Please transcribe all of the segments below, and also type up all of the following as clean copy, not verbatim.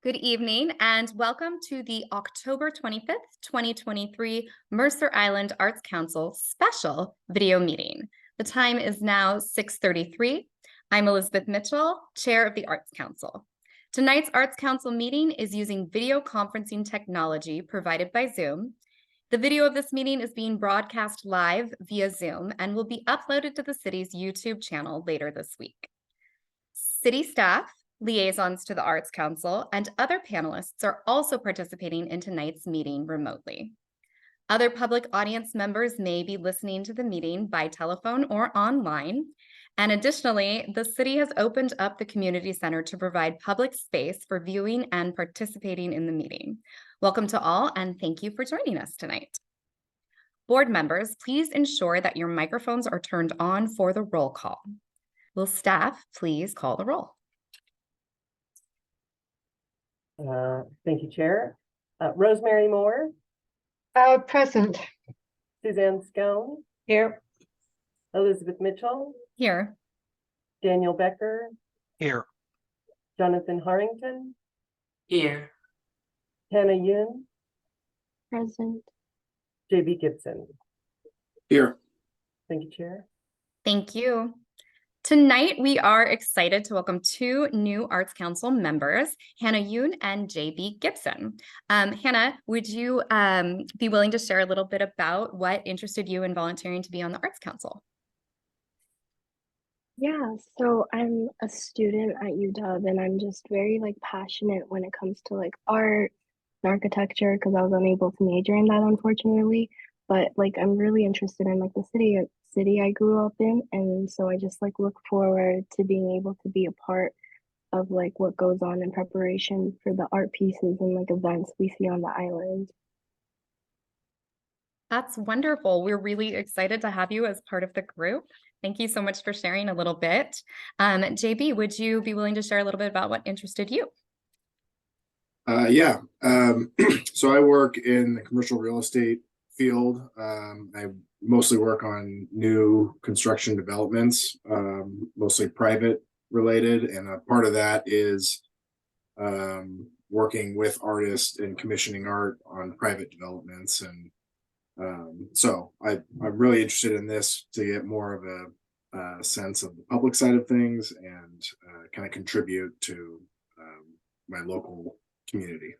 Good evening and welcome to the October 25th, 2023 Mercer Island Arts Council special video meeting. The time is now 6:33. I'm Elizabeth Mitchell, Chair of the Arts Council. Tonight's Arts Council meeting is using video conferencing technology provided by Zoom. The video of this meeting is being broadcast live via Zoom and will be uploaded to the city's YouTube channel later this week. City staff, liaisons to the Arts Council, and other panelists are also participating in tonight's meeting remotely. Other public audience members may be listening to the meeting by telephone or online. And additionally, the city has opened up the community center to provide public space for viewing and participating in the meeting. Welcome to all, and thank you for joining us tonight. Board members, please ensure that your microphones are turned on for the roll call. Will staff please call the roll? Thank you, Chair. Rosemary Moore. Present. Suzanne Scone. Here. Elizabeth Mitchell. Here. Daniel Becker. Here. Jonathan Harrington. Here. Hannah Yoon. Present. JB Gibson. Here. Thank you, Chair. Thank you. Tonight, we are excited to welcome two new Arts Council members, Hannah Yoon and JB Gibson. Hannah, would you be willing to share a little bit about what interested you in volunteering to be on the Arts Council? Yeah, so I'm a student at UW and I'm just very passionate when it comes to art and architecture because I was unable to major in that unfortunately. But I'm really interested in the city I grew up in, and so I just look forward to being able to be a part of what goes on in preparation for the art pieces and events we see on the island. That's wonderful. We're really excited to have you as part of the group. Thank you so much for sharing a little bit. JB, would you be willing to share a little bit about what interested you? Yeah. So I work in the commercial real estate field. I mostly work on new construction developments, mostly private related. And a part of that is working with artists and commissioning art on private developments. And so I'm really interested in this to get more of a sense of the public side of things and kind of contribute to my local community.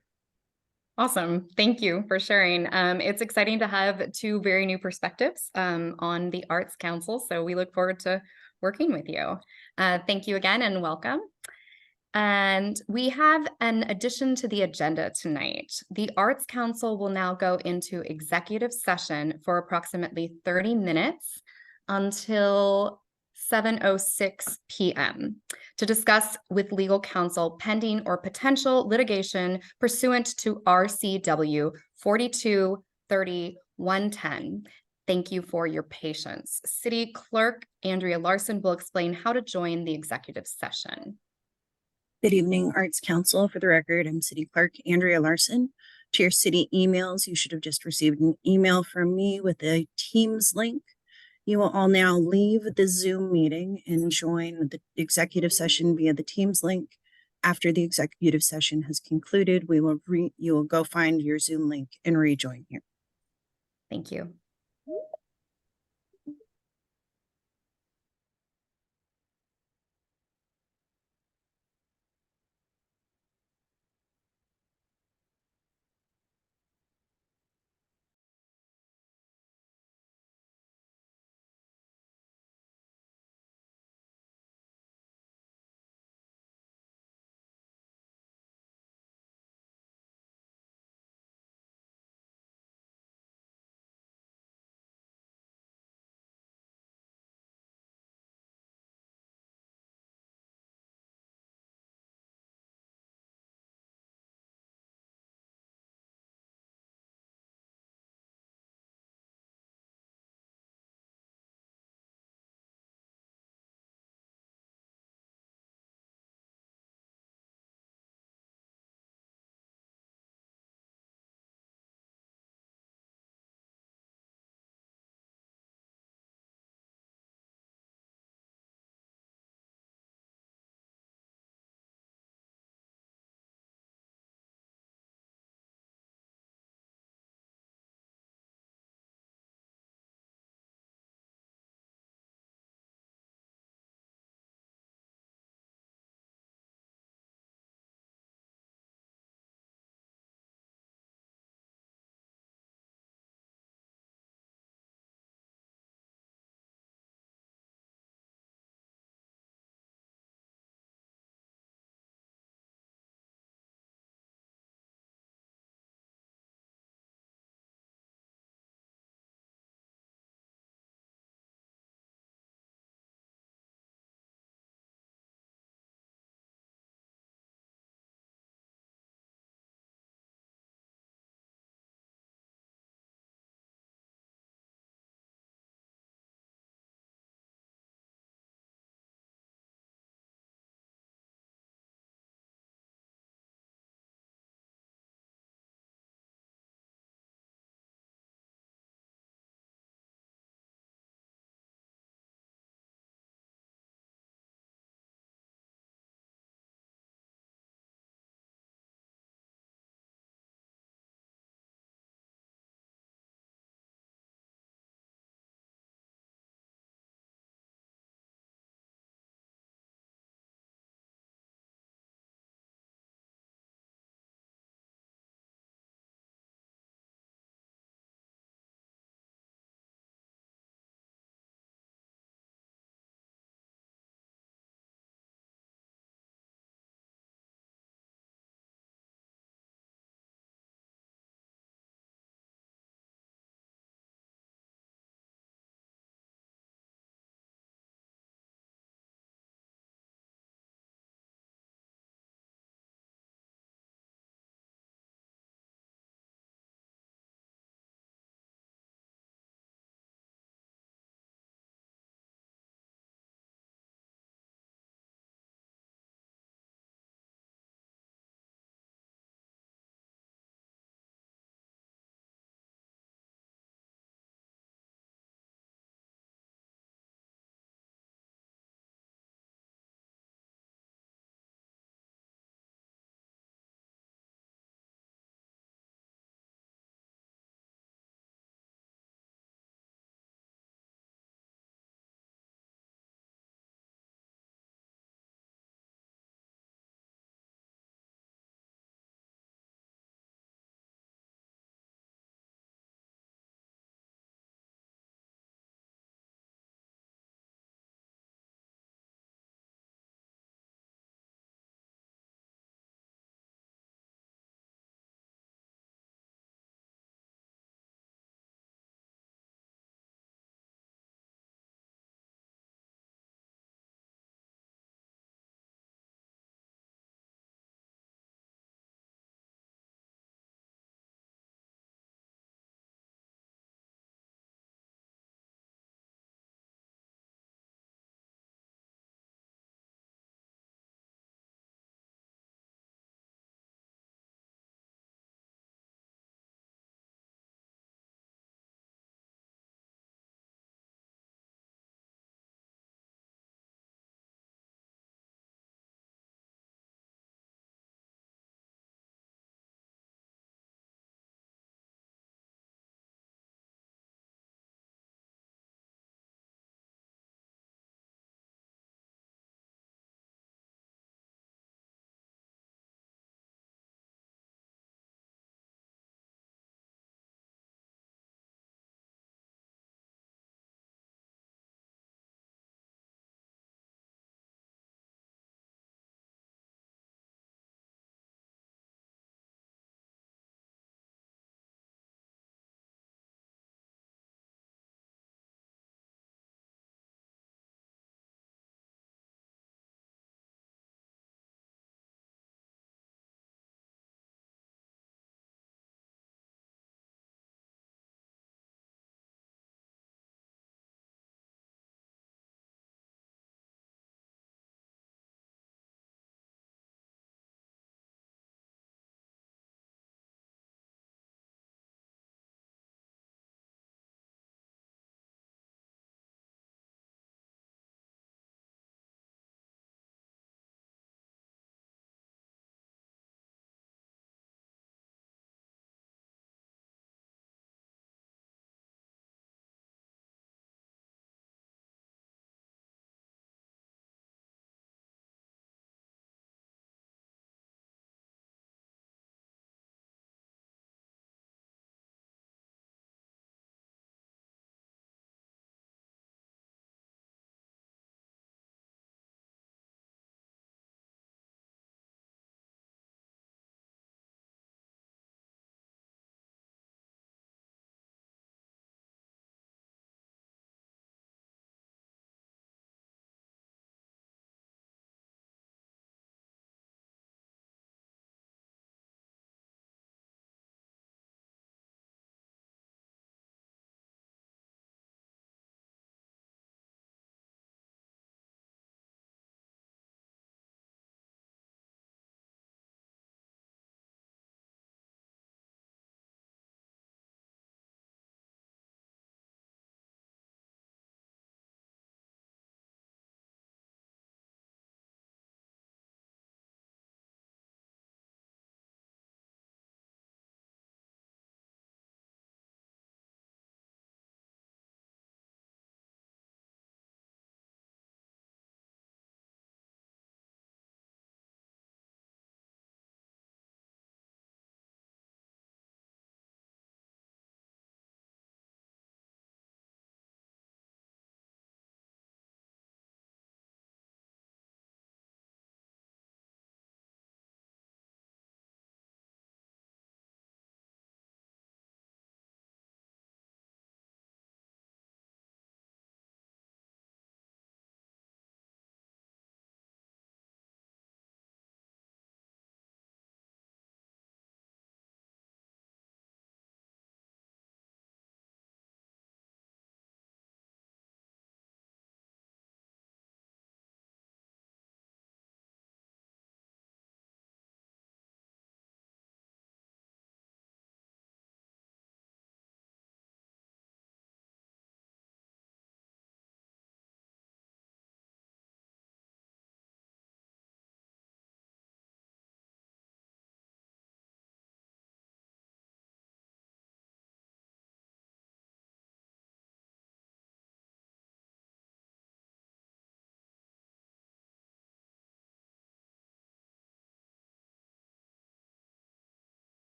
Awesome. Thank you for sharing. It's exciting to have two very new perspectives on the Arts Council, so we look forward to working with you. Thank you again and welcome. And we have an addition to the agenda tonight. The Arts Council will now go into executive session for approximately 30 minutes until 7:06 p.m. to discuss with legal counsel pending or potential litigation pursuant to RCW 4230-110. Thank you for your patience. City Clerk Andrea Larson will explain how to join the executive session. Good evening, Arts Council. For the record, I'm City Clerk Andrea Larson. To your city emails, you should have just received an email from me with a Teams link. You will all now leave the Zoom meeting and join the executive session via the Teams link. After the executive session has concluded, you will go find your Zoom link and rejoin here. Thank you.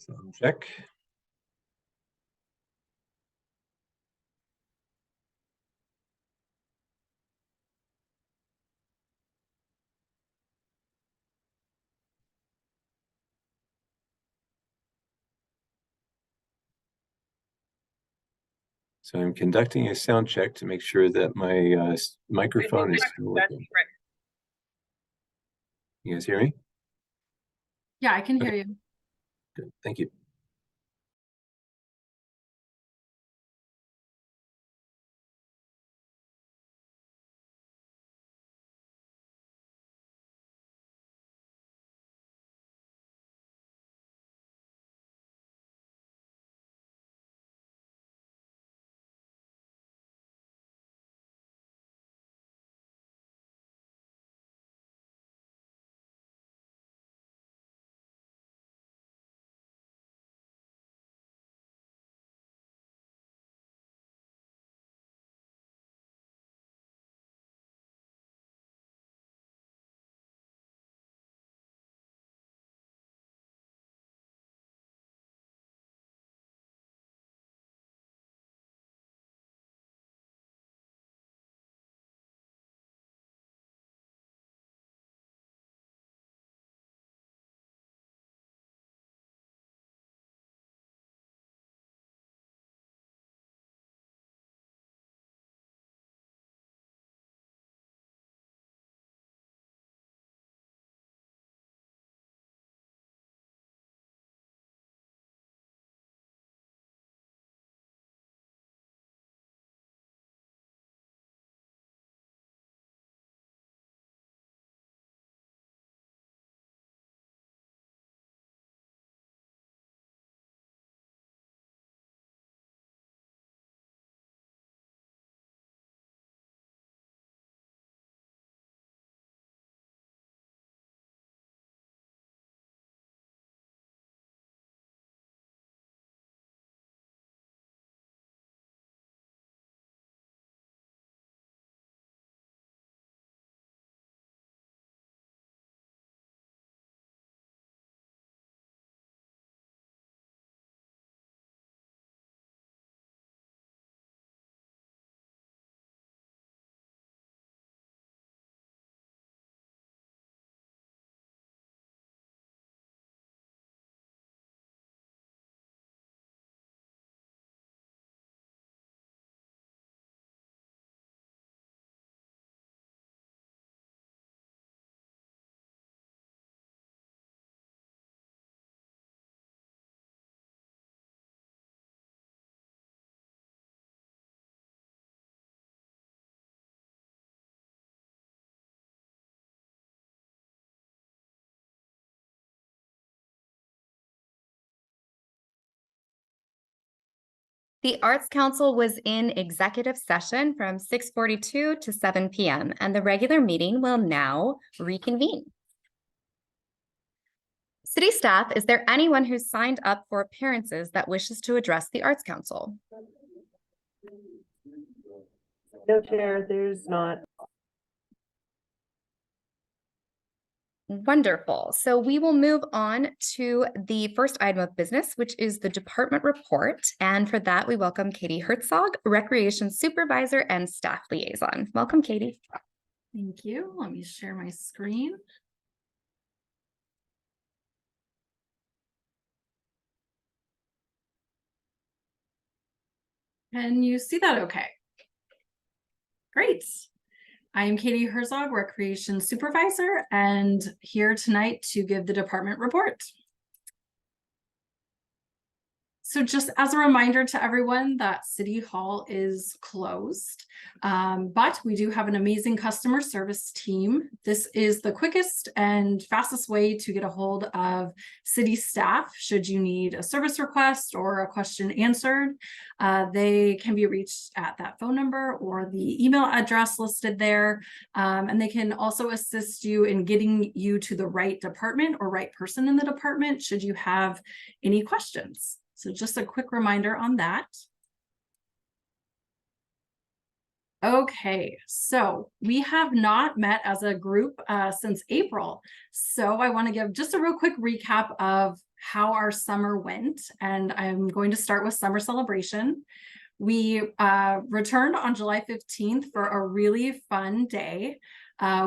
Sound check. So I'm conducting a sound check to make sure that my microphone is still working. You guys hear me? Yeah, I can hear Okay. you. Good. Thank you. The Arts Council was in executive session from 6:42 to 7 p.m. and the regular meeting will now reconvene. City staff, is there anyone who's signed up for appearances that wishes to address the Arts Council? No, Chair, there's not. Wonderful. So we will move on to the first item of business, which is the department report. And for that, we welcome Katie Herzog, Recreation Supervisor and Staff Liaison. Welcome, Katie. Thank you. Let me share my screen. Can you see that okay? Great. I am Katie Herzog, Recreation Supervisor, and here tonight to give the department report. So just as a reminder to everyone that City Hall is closed, but we do have an amazing customer service team. This is the quickest and fastest way to get a hold of city staff should you need a service request or a question answered. They can be reached at that phone number or the email address listed there. And they can also assist you in getting you to the right department or right person in the department should you have any questions. So just a quick reminder on that. Okay, so we have not met as a group since April. So I want to give just a real quick recap of how our summer went. And I'm going to start with summer celebration. We returned on July 15th for a really fun day.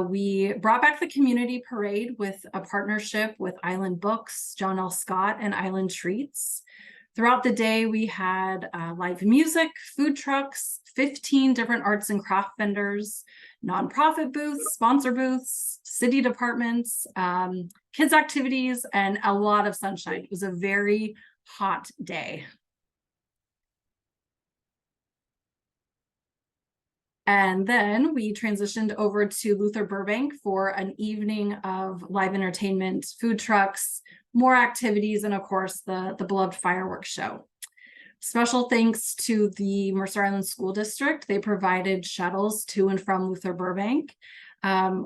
We brought back the community parade with a partnership with Island Books, John L. Scott, and Island Treats. Throughout the day, we had live music, food trucks, 15 different arts and craft vendors, nonprofit booths, sponsor booths, city departments, kids activities, and a lot of sunshine. It was a very hot day. And then we transitioned over to Luther Burbank for an evening of live entertainment, food trucks, more activities, and of course, the beloved fireworks show. Special thanks to the Mercer Island School District. They provided shuttles to and from Luther Burbank.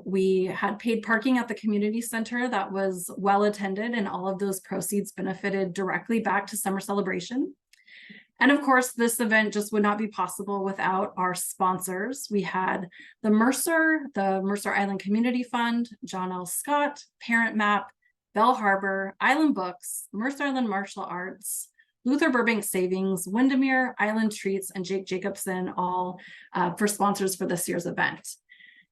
We had paid parking at the community center that was well attended, and all of those proceeds benefited directly back to summer celebration. And of course, this event just would not be possible without our sponsors. We had the Mercer Island Community Fund, John L. Scott, Parent Map, Bell Harbor, Island Books, Mercer Island Martial Arts, Luther Burbank Savings, Windermere, Island Treats, and Jake Jacobson, all for sponsors for this year's event.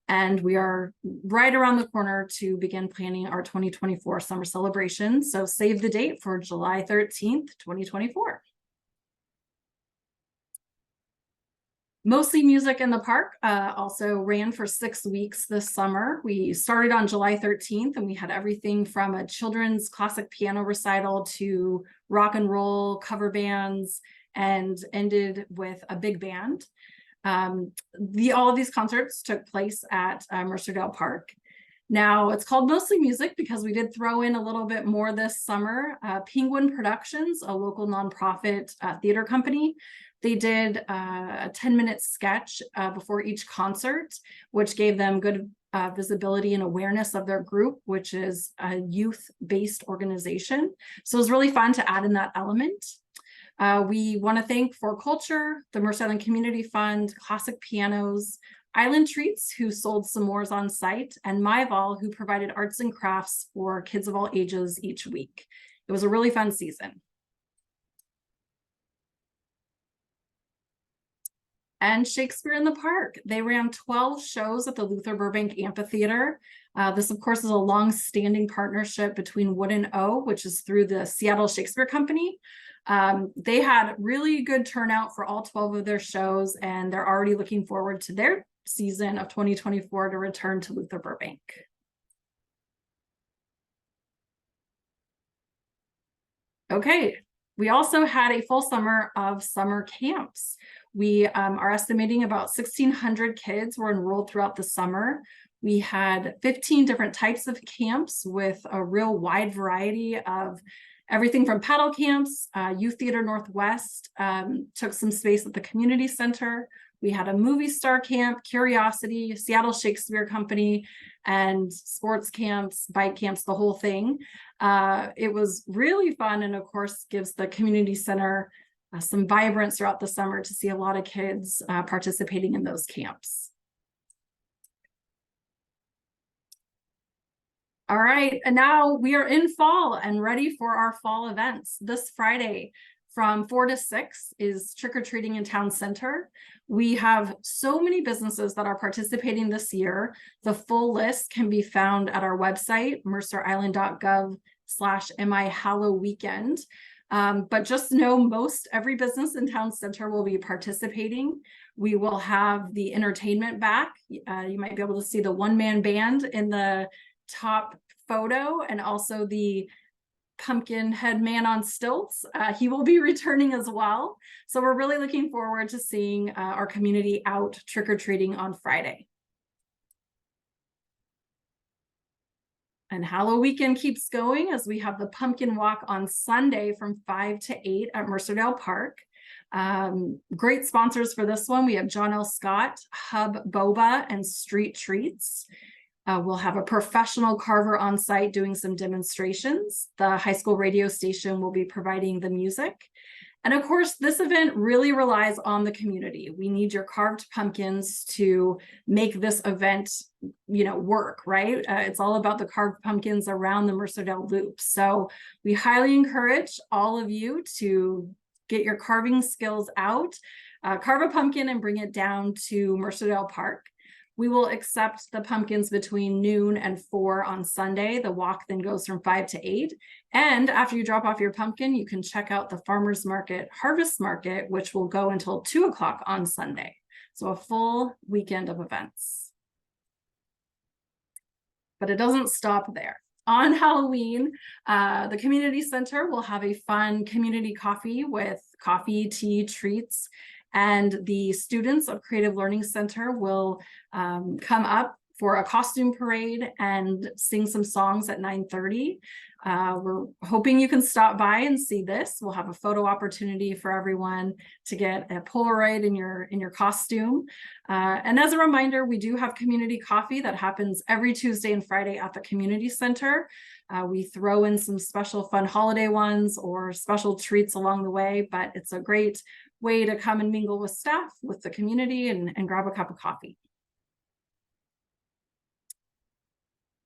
And we are right around the corner to begin planning our 2024 summer celebration. So save the date for July 13th, 2024. Mostly Music in the Park also ran for 6 weeks this summer. We started on July 13th, and we had everything from a children's classic piano recital to rock and roll cover bands, and ended with a big band. All of these concerts took place at Mercerdale Park. Now, it's called Mostly Music because we did throw in a little bit more this summer. Penguin Productions, a local nonprofit theater company, they did a 10-minute sketch before each concert, which gave them good visibility and awareness of their group, which is a youth-based organization. So it was really fun to add in that element. We want to thank For Culture, the Mercer Island Community Fund, Classic Pianos, Island Treats, who sold s'mores on site, and MyVol, who provided arts and crafts for kids of all ages each week. It was a really fun season. And Shakespeare in the Park. They ran 12 shows at the Luther Burbank Amphitheater. This, of course, is a long-standing partnership between Wood & O, which is through the Seattle Shakespeare Company. They had really good turnout for all 12 of their shows, and they're already looking forward to their season of 2024 to return to Luther Burbank. Okay, we also had a full summer of summer camps. We are estimating about 1,600 kids were enrolled throughout the summer. We had 15 different types of camps with a real wide variety of everything from paddle camps. Youth Theater Northwest took some space at the community center. We had a movie star camp, Curiosity, Seattle Shakespeare Company, and sports camps, bike camps, the whole thing. It was really fun, and of course gives the community center some vibrance throughout the summer to see a lot of kids participating in those camps. All right, and now we are in fall and ready for our fall events. This Friday from 4 to 6 is trick-or-treating in Town Center. We have so many businesses that are participating this year. The full list can be found at our website, mercerisland.gov/MIHallowweekend. But just know every business in Town Center will be participating. We will have the entertainment back. You might be able to see the one-man band in the top photo, and also the pumpkin head man on stilts. He will be returning as well. So we're really looking forward to seeing our community out trick-or-treating on Friday. And Halloween weekend keeps going as we have the pumpkin walk on Sunday from 5 to 8 at Mercerdale Park. Great sponsors for this one. We have John L. Scott, Hub Boba, and Street Treats. We'll have a professional carver on site doing some demonstrations. The high school radio station will be providing the music. And of course, this event really relies on the community. We need your carved pumpkins to make this event, work, right? It's all about the carved pumpkins around the Mercerdale Loop. So we highly encourage all of you to get your carving skills out, carve a pumpkin and bring it down to Mercerdale Park. We will accept the pumpkins between noon and 4 on Sunday. The walk then goes from 5 to 8. And after you drop off your pumpkin, you can check out the Farmers Market Harvest Market, which will go until 2 o'clock on Sunday. So a full weekend of events. But it doesn't stop there. On Halloween, the community center will have a fun community coffee with coffee, tea, treats, and the students of Creative Learning Center will come up for a costume parade and sing some songs at 9:30. We're hoping you can stop by and see this. We'll have a photo opportunity for everyone to get a Polaroid in your costume. And as a reminder, we do have community coffee that happens every Tuesday and Friday at the community center. We throw in some special fun holiday ones or special treats along the way, but it's a great way to come and mingle with staff, with the community, and grab a cup of coffee.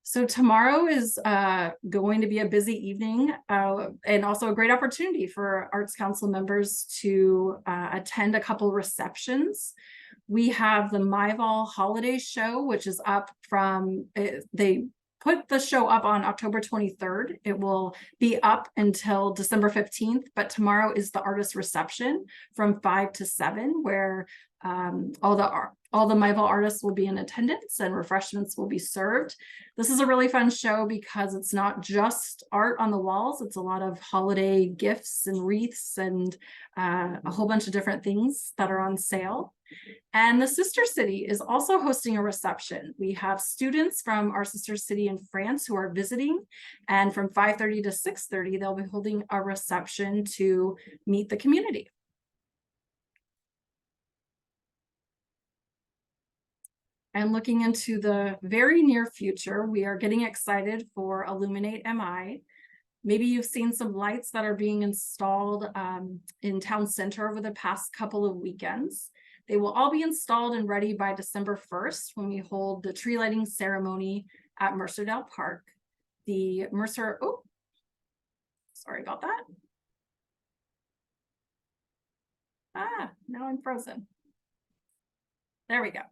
So tomorrow is going to be a busy evening and also a great opportunity for Arts Council members to attend a couple receptions. We have the Myval Holiday Show, which is up from, they put the show up on October 23rd. It will be up until December 15th, but tomorrow is the artist reception from 5 to 7, where all the Myval artists will be in attendance and refreshments will be served. This is a really fun show because it's not just art on the walls. It's a lot of holiday gifts and wreaths and a whole bunch of different things that are on sale. And the sister city is also hosting a reception. We have students from our sister city in France who are visiting, and from 5:30 to 6:30, they'll be holding a reception to meet the community. And looking into the very near future, we are getting excited for Illuminate MI. Maybe you've seen some lights that are being installed in town center over the past couple of weekends. They will all be installed and ready by December 1st when we hold the tree lighting ceremony at Mercerdale Park. The Mercer, oh, sorry about that. Now I'm frozen. There we go.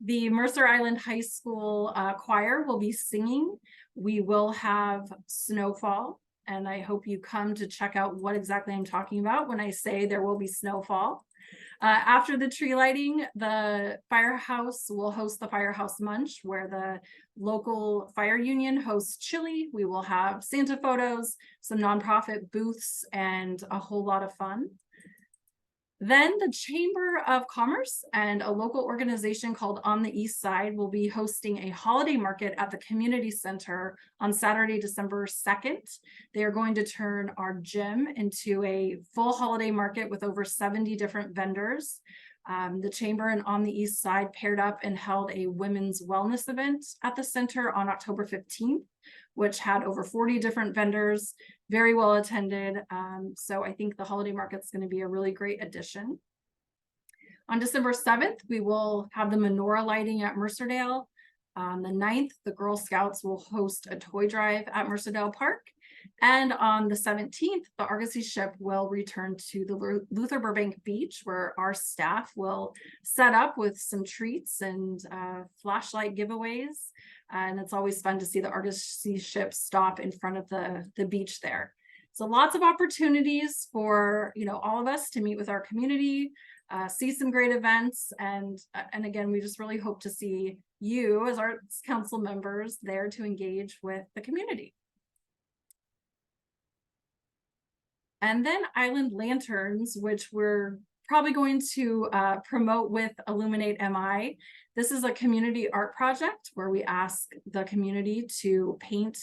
The Mercer Island High School choir will be singing. We will have snowfall, and I hope you come to check out what exactly I'm talking about when I say there will be snowfall. After the tree lighting, the firehouse will host the Firehouse Munch, where the local fire union hosts chili. We will have Santa photos, some nonprofit booths, and a whole lot of fun. Then the Chamber of Commerce and a local organization called On the East Side will be hosting a holiday market at the community center on Saturday, December 2nd. They are going to turn our gym into a full holiday market with over 70 different vendors. The Chamber and On the East Side paired up and held a women's wellness event at the center on October 15th, which had over 40 different vendors, very well attended. So I think the holiday market's going to be a really great addition. On December 7th, we will have the menorah lighting at Mercerdale. On the 9th, the Girl Scouts will host a toy drive at Mercerdale Park. And on the 17th, the Argosy ship will return to the Luther Burbank Beach, where our staff will set up with some treats and flashlight giveaways. And it's always fun to see the Argosy ship stop in front of the beach there. So lots of opportunities for all of us to meet with our community, see some great events, and again, we just really hope to see you as Arts Council members there to engage with the community. And then Island Lanterns, which we're probably going to promote with Illuminate MI. This is a community art project where we ask the community to paint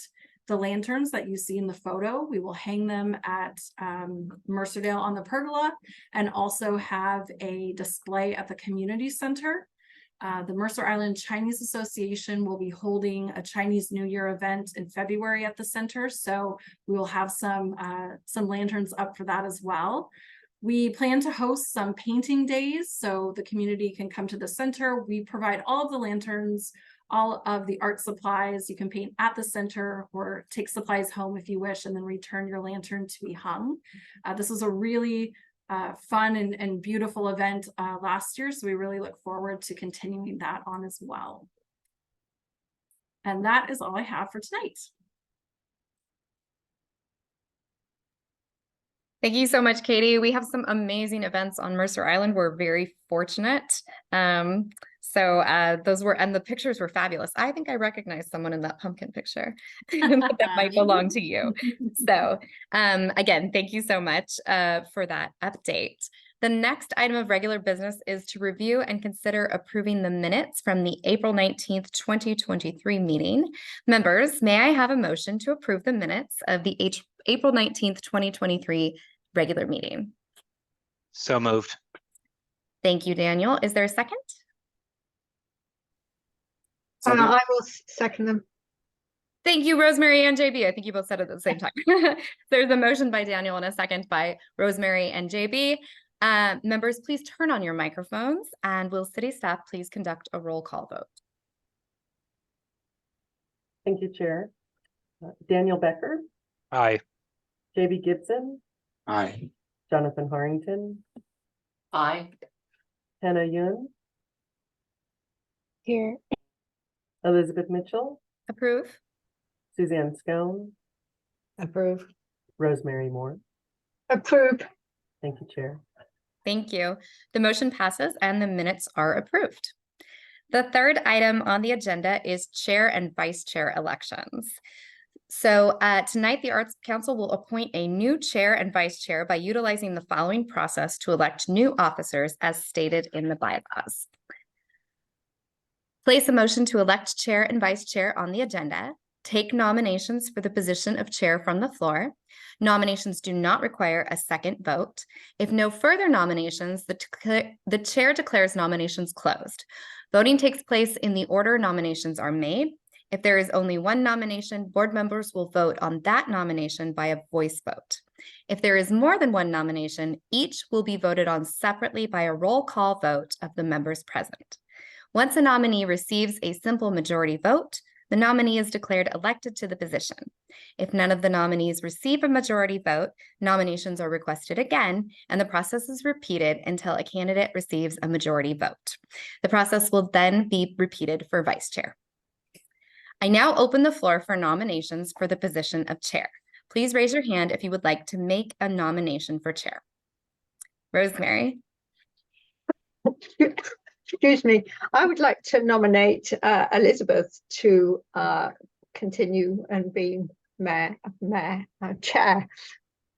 the lanterns that you see in the photo. We will hang them at Mercerdale on the pergola and also have a display at the community center. The Mercer Island Chinese Association will be holding a Chinese New Year event in February at the center, so we will have some lanterns up for that as well. We plan to host some painting days so the community can come to the center. We provide all of the lanterns, all of the art supplies. You can paint at the center or take supplies home if you wish, and then return your lantern to be hung. This was a really fun and beautiful event last year, so we really look forward to continuing that on as well. And that is all I have for tonight. Thank you so much, Katie. We have some amazing events on Mercer Island. We're very fortunate. Those were, and the pictures were fabulous. I think I recognized someone in that pumpkin picture that might belong to you. So again, thank you so much for that update. The next item of regular business is to review and consider approving the minutes from the April 19th, 2023 meeting. Members, may I have a motion to approve the minutes of the April 19th, 2023 regular meeting? So moved. Thank you, Daniel. Is there a second? I will second them. Thank you, Rosemary and JB. I think you both said it at the same time. There's a motion by Daniel and a second by Rosemary and JB. Members, please turn on your microphones, and will city staff please conduct a roll call vote? Thank you, Chair. Daniel Becker, Aye. JB Gibson, Aye. Jonathan Harrington, Aye. Hannah Yun, Here. Elizabeth Mitchell, Approve. Suzanne Scone, Approve. Rosemary Moore. Approve. Thank you, Chair. Thank you. The motion passes and the minutes are approved. The third item on the agenda is chair and vice chair elections. So tonight, the Arts Council will appoint a new chair and vice chair by utilizing the following process to elect new officers as stated in the bylaws. Place a motion to elect chair and vice chair on the agenda. Take nominations for the position of chair from the floor. Nominations do not require a second vote. If no further nominations, the chair declares nominations closed. Voting takes place in the order nominations are made. If there is only one nomination, board members will vote on that nomination by a voice vote. If there is more than one nomination, each will be voted on separately by a roll call vote of the members present. Once a nominee receives a simple majority vote, the nominee is declared elected to the position. If none of the nominees receive a majority vote, nominations are requested again, and the process is repeated until a candidate receives a majority vote. The process will then be repeated for vice chair. I now open the floor for nominations for the position of chair. Please raise your hand if you would like to make a nomination for chair. Rosemary. Excuse me. I would like to nominate Elizabeth to continue and be chair.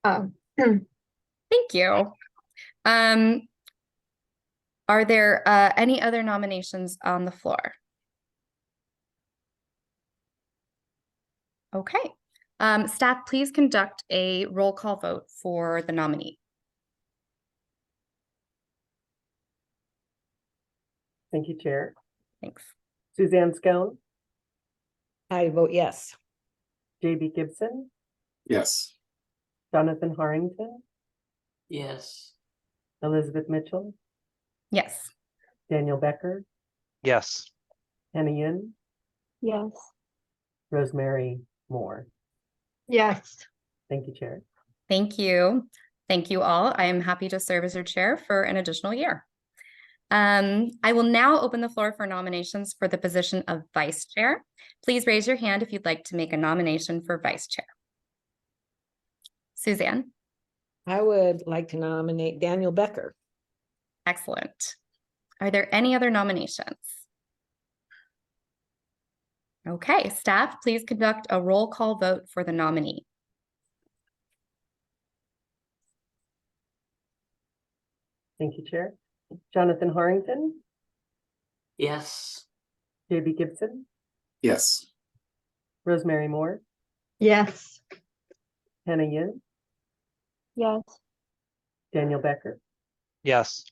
Thank you. Are there any other nominations on the floor? Okay. Staff, please conduct a roll call vote for the nominee. Thank you, Chair. Thanks. Suzanne Scone, I vote yes. JB Gibson, Yes. Jonathan Harrington, Yes. Elizabeth Mitchell, Yes. Daniel Becker, Yes. Hannah Yun, Yes. Rosemary Moore. Yes. Thank you, Chair. Thank you. Thank you all. I am happy to serve as your chair for an additional year. I will now open the floor for nominations for the position of vice chair. Please raise your hand if you'd like to make a nomination for vice chair. Suzanne. I would like to nominate Daniel Becker. Excellent. Are there any other nominations? Okay, staff, please conduct a roll call vote for the nominee. Thank you, Chair. Jonathan Harrington, Yes. JB Gibson, Yes. Rosemary Moore, Yes. Hannah Yun, Yes. Daniel Becker, Yes.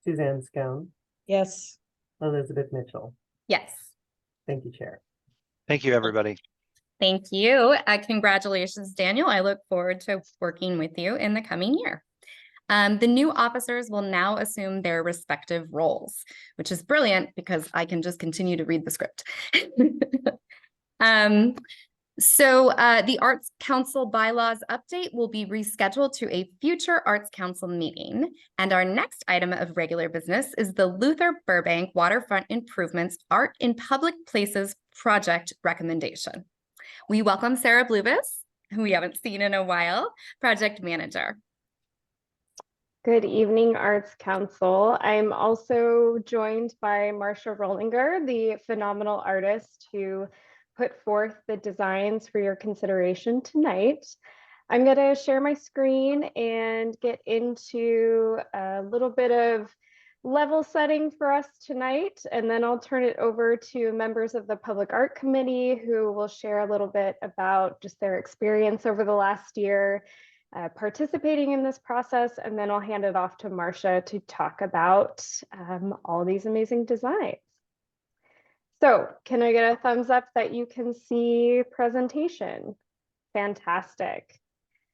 Suzanne Scone, Yes. Elizabeth Mitchell. Yes. Thank you, Chair. Thank you, everybody. Thank you. Congratulations, Daniel. I look forward to working with you in the coming year. The new officers will now assume their respective roles, which is brilliant because I can just continue to read the script. The Arts Council bylaws update will be rescheduled to a future Arts Council meeting. And our next item of regular business is the Luther Burbank Waterfront Improvements Art in Public Places project recommendation. We welcome Sarah Bluvis, who we haven't seen in a while, project manager. Good evening, Arts Council. I'm also joined by Marcia Rollinger, the phenomenal artist who put forth the designs for your consideration tonight. I'm going to share my screen and get into a little bit of level setting for us tonight, and then I'll turn it over to members of the Public Art Committee who will share a little bit about just their experience over the last year participating in this process, and then I'll hand it off to Marcia to talk about all these amazing designs. So can I get a thumbs up that you can see presentation? Fantastic.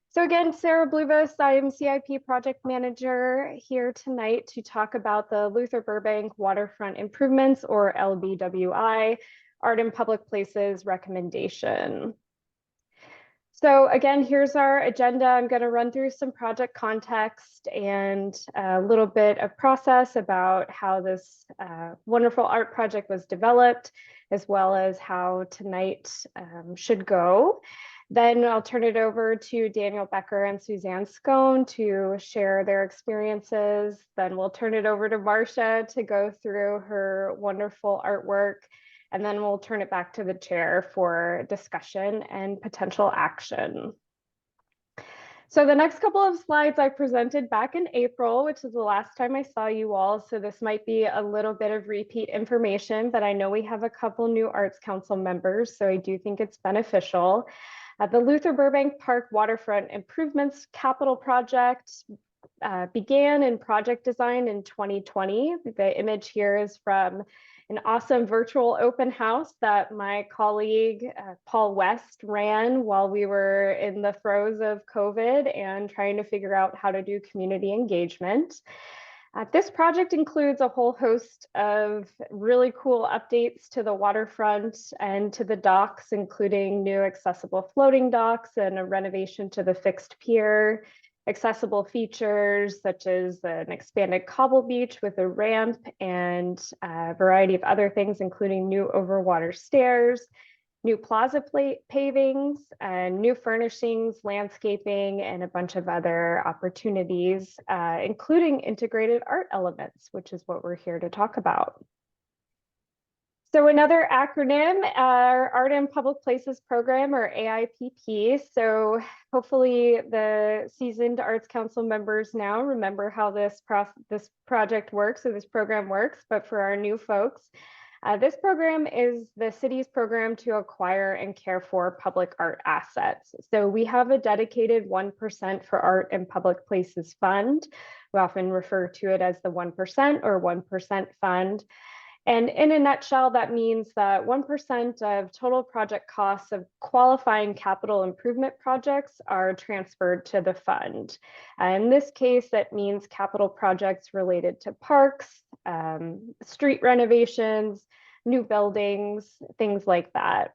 So again, Sarah Bluvis, I am CIP project manager here tonight to talk about the Luther Burbank Waterfront Improvements, or LBWI, Art in Public Places recommendation. So again, here's our agenda. I'm going to run through some project context and a little bit of process about how this wonderful art project was developed, as well as how tonight should go. Then I'll turn it over to Daniel Becker and Suzanne Scone to share their experiences. Then we'll turn it over to Marcia to go through her wonderful artwork. And then we'll turn it back to the chair for discussion and potential action. So the next couple of slides I presented back in April, which is the last time I saw you all. So this might be a little bit of repeat information, but I know we have a couple new Arts Council members, so I do think it's beneficial. The Luther Burbank Park Waterfront Improvements Capital Project began in project design in 2020. The image here is from an awesome virtual open house that my colleague Paul West ran while we were in the throes of COVID and trying to figure out how to do community engagement. This project includes a whole host of really cool updates to the waterfront and to the docks, including new accessible floating docks and a renovation to the fixed pier, accessible features such as an expanded cobble beach with a ramp and a variety of other things, including new overwater stairs, new plaza pavings, and new furnishings, landscaping, and a bunch of other opportunities, including integrated art elements, which is what we're here to talk about. So another acronym, our Art in Public Places program, or AIPP. So hopefully the seasoned Arts Council members now remember how this project works, or this program works, but for our new folks, this program is the city's program to acquire and care for public art assets. So we have a dedicated 1% for Art in Public Places fund. We often refer to it as the 1% or 1% fund. And in a nutshell, that means that 1% of total project costs of qualifying capital improvement projects are transferred to the fund. In this case, that means capital projects related to parks, street renovations, new buildings, things like that.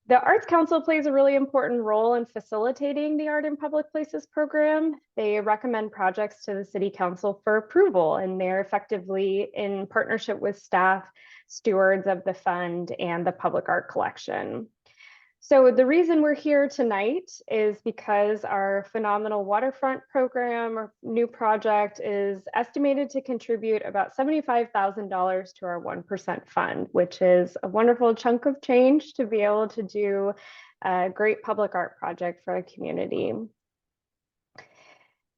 The Arts Council plays a really important role in facilitating the Art in Public Places program. They recommend projects to the City Council for approval, and they're effectively in partnership with staff, stewards of the fund, and the public art collection. So the reason we're here tonight is because our phenomenal waterfront program or new project is estimated to contribute about $75,000 to our 1% fund, which is a wonderful chunk of change to be able to do a great public art project for a community.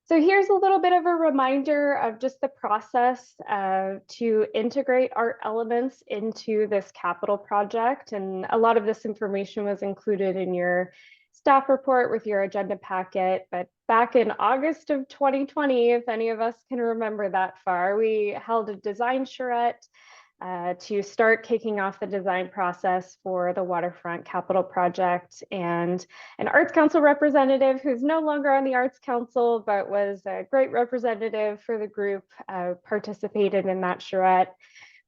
So here's a little bit of a reminder of just the process to integrate art elements into this capital project. And a lot of this information was included in your staff report with your agenda packet. But back in August of 2020, if any of us can remember that far, we held a design charrette to start kicking off the design process for the waterfront capital project. And an Arts Council representative who's no longer on the Arts Council, but was a great representative for the group, participated in that charrette.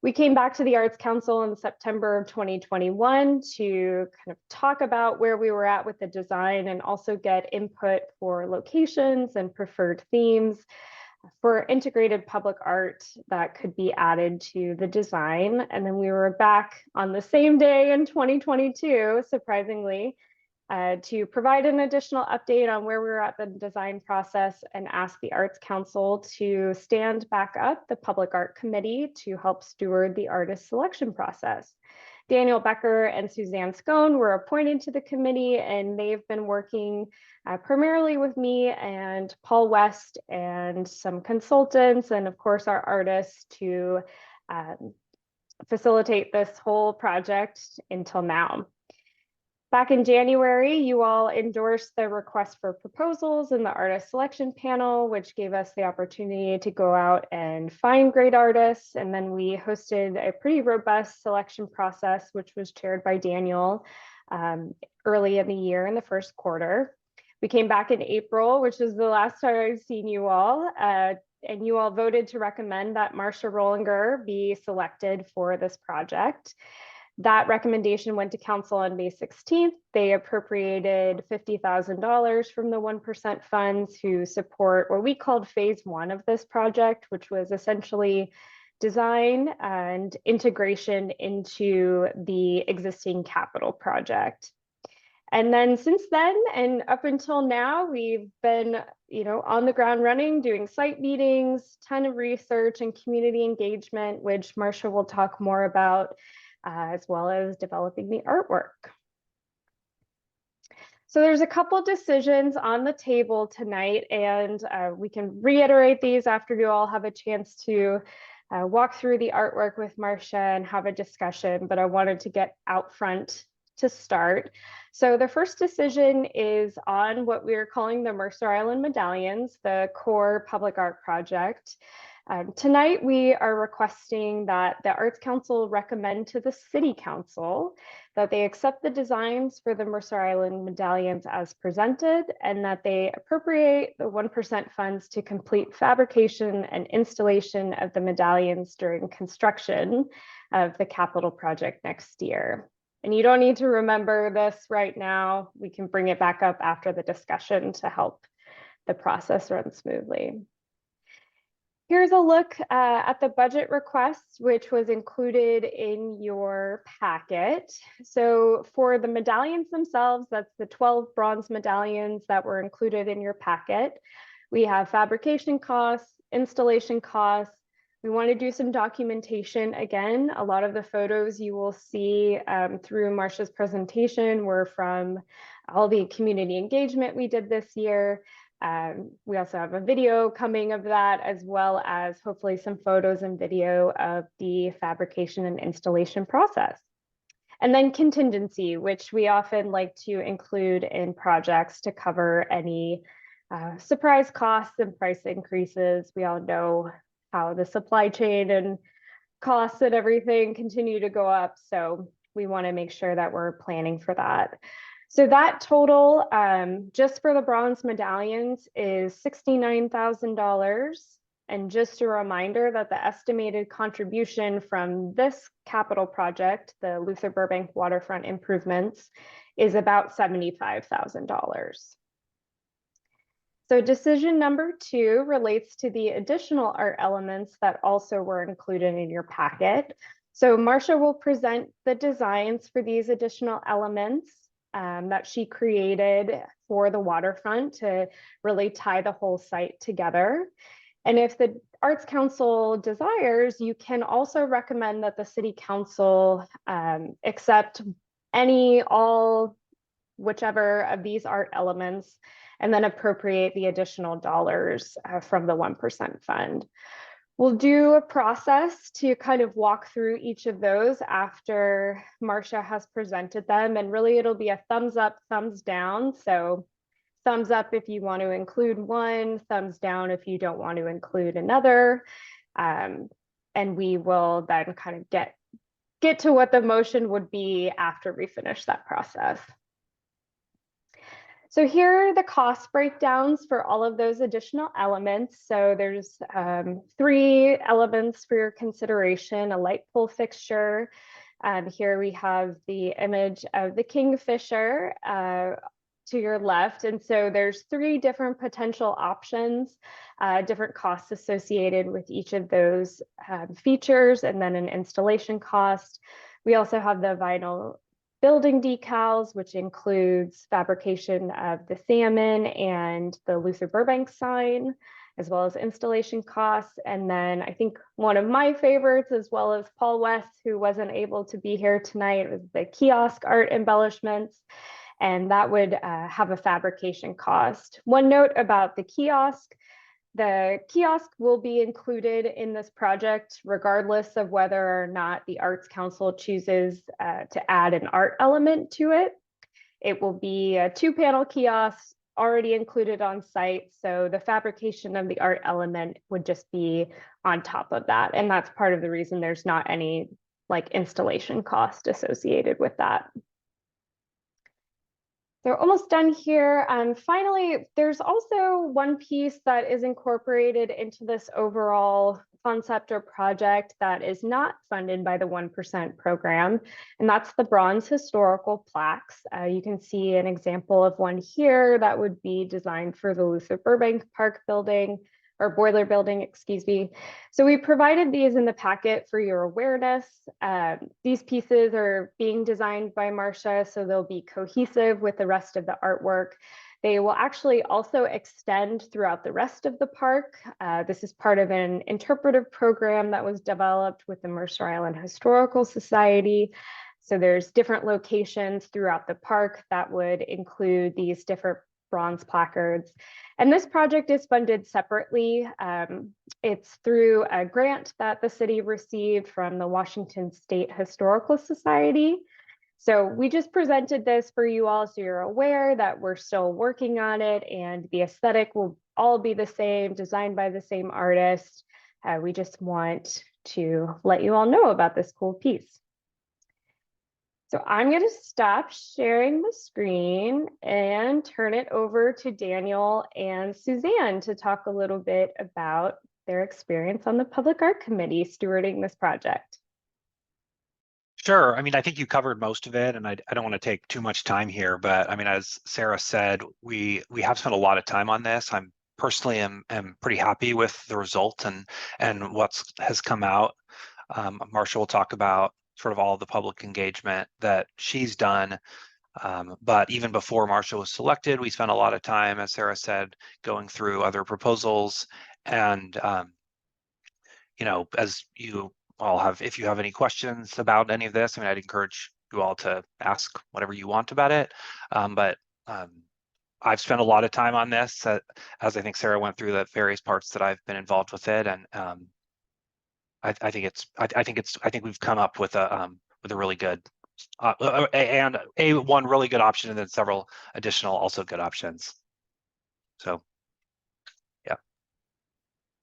We came back to the Arts Council in September of 2021 to kind of talk about where we were at with the design and also get input for locations and preferred themes for integrated public art that could be added to the design. And then we were back on the same day in 2022, surprisingly, to provide an additional update on where we were at the design process and ask the Arts Council to stand back up the Public Art Committee to help steward the artist selection process. Daniel Becker and Suzanne Scone were appointed to the committee, and they've been working primarily with me and Paul West and some consultants, and of course our artists, to facilitate this whole project until now. Back in January, you all endorsed the request for proposals in the artist selection panel, which gave us the opportunity to go out and find great artists. And then we hosted a pretty robust selection process, which was chaired by Daniel early in the year in the first quarter. We came back in April, which is the last time I've seen you all. And you all voted to recommend that Marcia Rollinger be selected for this project. That recommendation went to council on May 16th. They appropriated $50,000 from the 1% funds to support what we called phase one of this project, which was essentially design and integration into the existing capital project. And then since then and up until now, we've been, on the ground running, doing site meetings, ton of research and community engagement, which Marcia will talk more about, as well as developing the artwork. So there's a couple decisions on the table tonight, and we can reiterate these after you all have a chance to walk through the artwork with Marcia and have a discussion, but I wanted to get out front to start. So the first decision is on what we're calling the Mercer Island medallions, the core public art project. Tonight, we are requesting that the Arts Council recommend to the City Council that they accept the designs for the Mercer Island medallions as presented, and that they appropriate the 1% funds to complete fabrication and installation of the medallions during construction of the capital project next year. And you don't need to remember this right now. We can bring it back up after the discussion to help the process run smoothly. Here's a look at the budget request, which was included in your packet. So for the medallions themselves, that's the 12 bronze medallions that were included in your packet. We have fabrication costs, installation costs. We want to do some documentation. Again, a lot of the photos you will see through Marcia's presentation were from all the community engagement we did this year. We also have a video coming of that, as well as hopefully some photos and video of the fabrication and installation process. And then contingency, which we often like to include in projects to cover any surprise costs and price increases. We all know how the supply chain and costs and everything continue to go up. So we want to make sure that we're planning for that. So that total, just for the bronze medallions, is $69,000. And just a reminder that the estimated contribution from this capital project, the Luther Burbank waterfront improvements, is about $75,000. So decision number 2 relates to the additional art elements that also were included in your packet. So Marcia will present the designs for these additional elements that she created for the waterfront to really tie the whole site together. And if the Arts Council desires, you can also recommend that the City Council accept whichever of these art elements, and then appropriate the additional dollars from the 1% fund. We'll do a process to kind of walk through each of those after Marcia has presented them, and really it'll be a thumbs up, thumbs down. So thumbs up if you want to include one, thumbs down if you don't want to include another. and we will then kind of get to what the motion would be after we finish that process. So here are the cost breakdowns for all of those additional elements. So there's 3 elements for your consideration: a light pole fixture. Here we have the image of the kingfisher to your left. And so there's 3 different potential options, different costs associated with each of those features, and then an installation cost. We also have the vinyl building decals, which includes fabrication of the salmon and the Luther Burbank sign, as well as installation costs. And then I think one of my favorites, as well as Paul West, who wasn't able to be here tonight, was the kiosk art embellishments. And that would have a fabrication cost. One note about the kiosk: the kiosk will be included in this project regardless of whether or not the Arts Council chooses to add an art element to it. It will be a 2-panel kiosk already included on site, so the fabrication of the art element would just be on top of that. And that's part of the reason there's not any like installation cost associated with that. They're almost done here. Finally, there's also one piece that is incorporated into this overall concept or project that is not funded by the 1% program, and that's the bronze historical plaques. You can see an example of one here that would be designed for the Luther Burbank Park building, or boiler building, excuse me. So we provided these in the packet for your awareness. These pieces are being designed by Marcia, so they'll be cohesive with the rest of the artwork. They will actually also extend throughout the rest of the park. This is part of an interpretive program that was developed with the Mercer Island Historical Society. So there's different locations throughout the park that would include these different bronze placards. And this project is funded separately. It's through a grant that the city received from the Washington State Historical Society. So we just presented this for you all so you're aware that we're still working on it, and the aesthetic will all be the same, designed by the same artist. We just want to let you all know about this cool piece. So I'm going to stop sharing the screen and turn it over to Daniel and Suzanne to talk a little bit about their experience on the Public Art Committee stewarding this project. Sure. I mean, I think you covered most of it, and I don't want to take too much time here, but I mean, as Sarah said, we have spent a lot of time on this. I'm personally am pretty happy with the result and what has come out. Marcia will talk about sort of all the public engagement that she's done. But even before Marcia was selected, we spent a lot of time, as Sarah said, going through other proposals. And, you know, as you all have, if you have any questions about any of this, I mean, I'd encourage you all to ask whatever you want about it. But I've spent a lot of time on this, as I think Sarah went through the various parts that I've been involved with it. And I think we've come up with a really good one really good option, and then several additional also good options. So, yeah.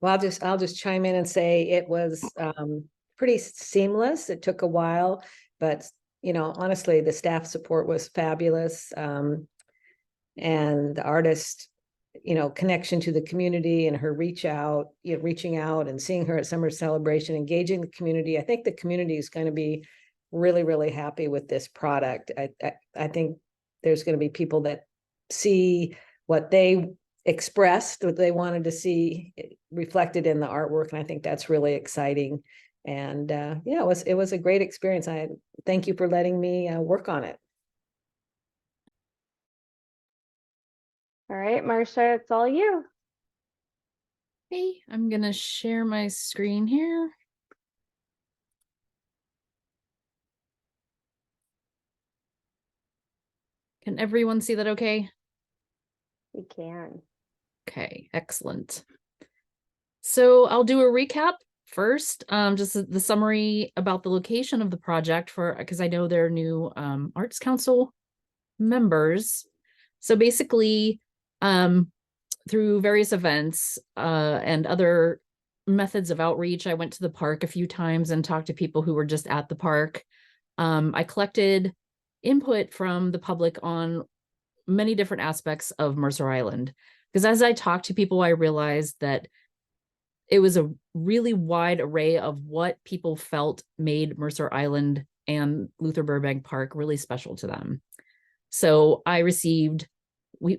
Well, I'll just chime in and say it was pretty seamless. It took a while, but you know, honestly, the staff support was fabulous, and the artist, you know, connection to the community and her reaching out and seeing her at summer celebration, engaging the community. I think the community is going to be really, really happy with this product. I think there's going to be people that see what they expressed, what they wanted to see reflected in the artwork, and I think that's really exciting. And yeah, it was a great experience. I thank you for letting me work on it. All right, Marcia, it's all you. Hey, I'm gonna share my screen here. Can everyone see that okay? We can. Okay, excellent. So I'll do a recap first, just the summary about the location of the project because I know there are new Arts Council members. So basically, through various events and other methods of outreach. I went to the park a few times and talked to people who were just at the park. I collected input from the public on many different aspects of Mercer Island. Because as I talked to people, I realized that it was a really wide array of what people felt made Mercer Island and Luther Burbank Park really special to them. So I received, we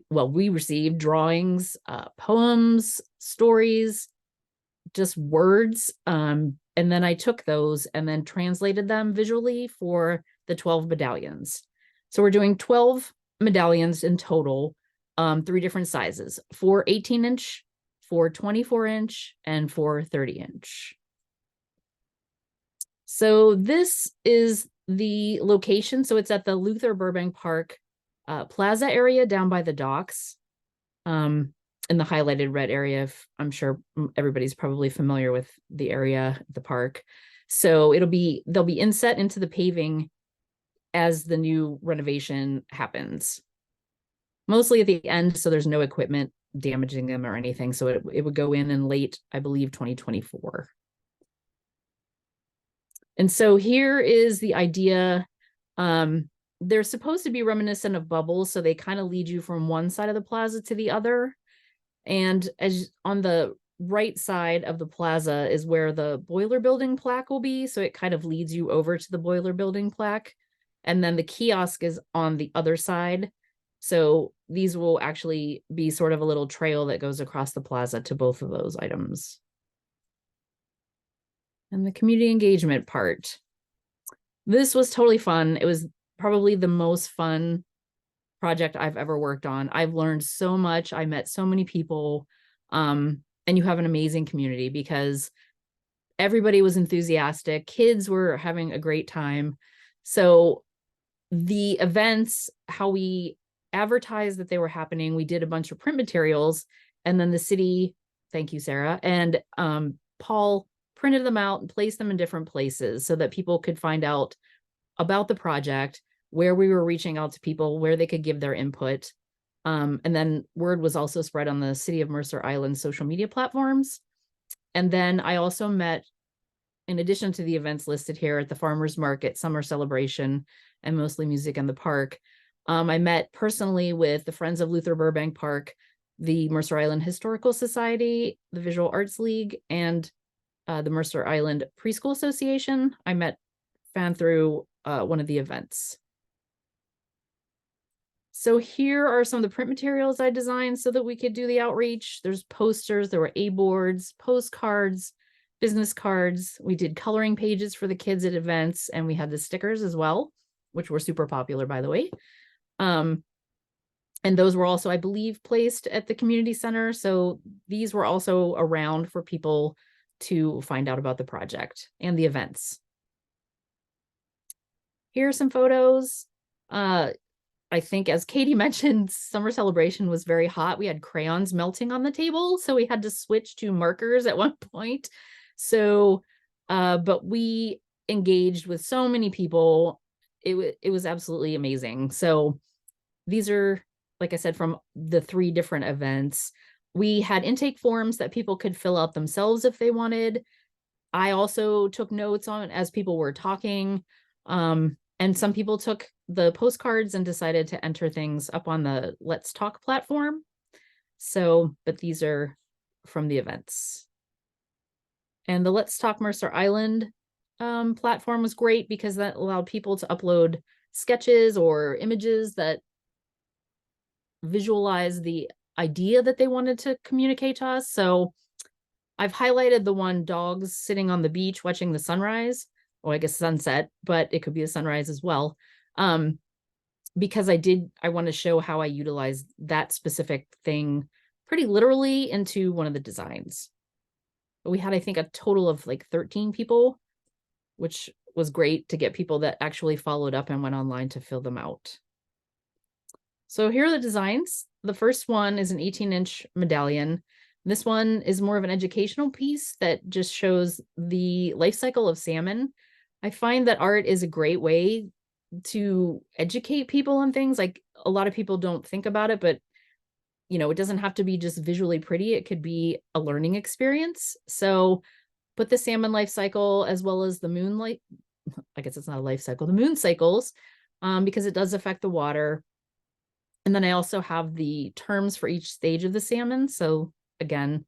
received drawings, poems, stories, just words. And then I took those and then translated them visually for the 12 medallions. So we're doing 12 medallions in total, 3 different sizes, 4 18-inch, 4 24-inch, and 4 30-inch. So this is the location. So it's at the Luther Burbank Park Plaza area down by the docks. In the highlighted red area, I'm sure everybody's probably familiar with the area at the park. So they'll be inset into the paving as the new renovation happens. Mostly at the end, so there's no equipment damaging them or anything. So it would go in late, I believe, 2024. And so here is the idea. They're supposed to be reminiscent of bubbles, so they kind of lead you from one side of the plaza to the other. And as on the right side of the plaza is where the boiler building plaque will be. So it kind of leads you over to the boiler building plaque. And then the kiosk is on the other side. So these will actually be sort of a little trail that goes across the plaza to both of those items. And the community engagement part. This was totally fun. It was probably the most fun project I've ever worked on. I've learned so much. I met so many people. And you have an amazing community because everybody was enthusiastic. Kids were having a great time. So the events, how we advertised that they were happening, we did a bunch of print materials, and then the city, thank you, Sarah, and Paul printed them out and placed them in different places so that people could find out about the project, where we were reaching out to people, where they could give their input. And then word was also spread on the City of Mercer Island social media platforms. And then I also met, in addition to the events listed here at the Farmers Market, Summer Celebration, and Mostly Music in the Park, I met personally with the Friends of Luther Burbank Park, the Mercer Island Historical Society, the Visual Arts League, and the Mercer Island Preschool Association. I met fan through one of the events. So here are some of the print materials I designed so that we could do the outreach. There's posters, there were A-boards, postcards, business cards. We did coloring pages for the kids at events, and we had the stickers as well, which were super popular, by the way. And those were also, I believe, placed at the community center. So these were also around for people to find out about the project and the events. Here are some photos. I think, as Katie mentioned, Summer Celebration was very hot. We had crayons melting on the table, so we had to switch to markers at one point. So, but we engaged with so many people. It was absolutely amazing. So these are, like I said, from the 3 different events. We had intake forms that people could fill out themselves if they wanted. I also took notes on as people were talking. And some people took the postcards and decided to enter things up on the Let's Talk platform. So, but these are from the events. And the Let's Talk Mercer Island platform was great because that allowed people to upload sketches or images that visualize the idea that they wanted to communicate to us. So I've highlighted the one dogs sitting on the beach watching the sunrise. Oh, I guess sunset, but it could be a sunrise as well. Because I want to show how I utilized that specific thing pretty literally into one of the designs. But we had, I think, a total of like 13 people, which was great to get people that actually followed up and went online to fill them out. So here are the designs. The first one is an 18-inch medallion. This one is more of an educational piece that just shows the life cycle of salmon. I find that art is a great way to educate people on things. Like, a lot of people don't think about it, but it doesn't have to be just visually pretty. It could be a learning experience. So put the salmon life cycle as well as the moonlight. I guess it's not a life cycle, the moon cycles, because it does affect the water. And then I also have the terms for each stage of the salmon. So again,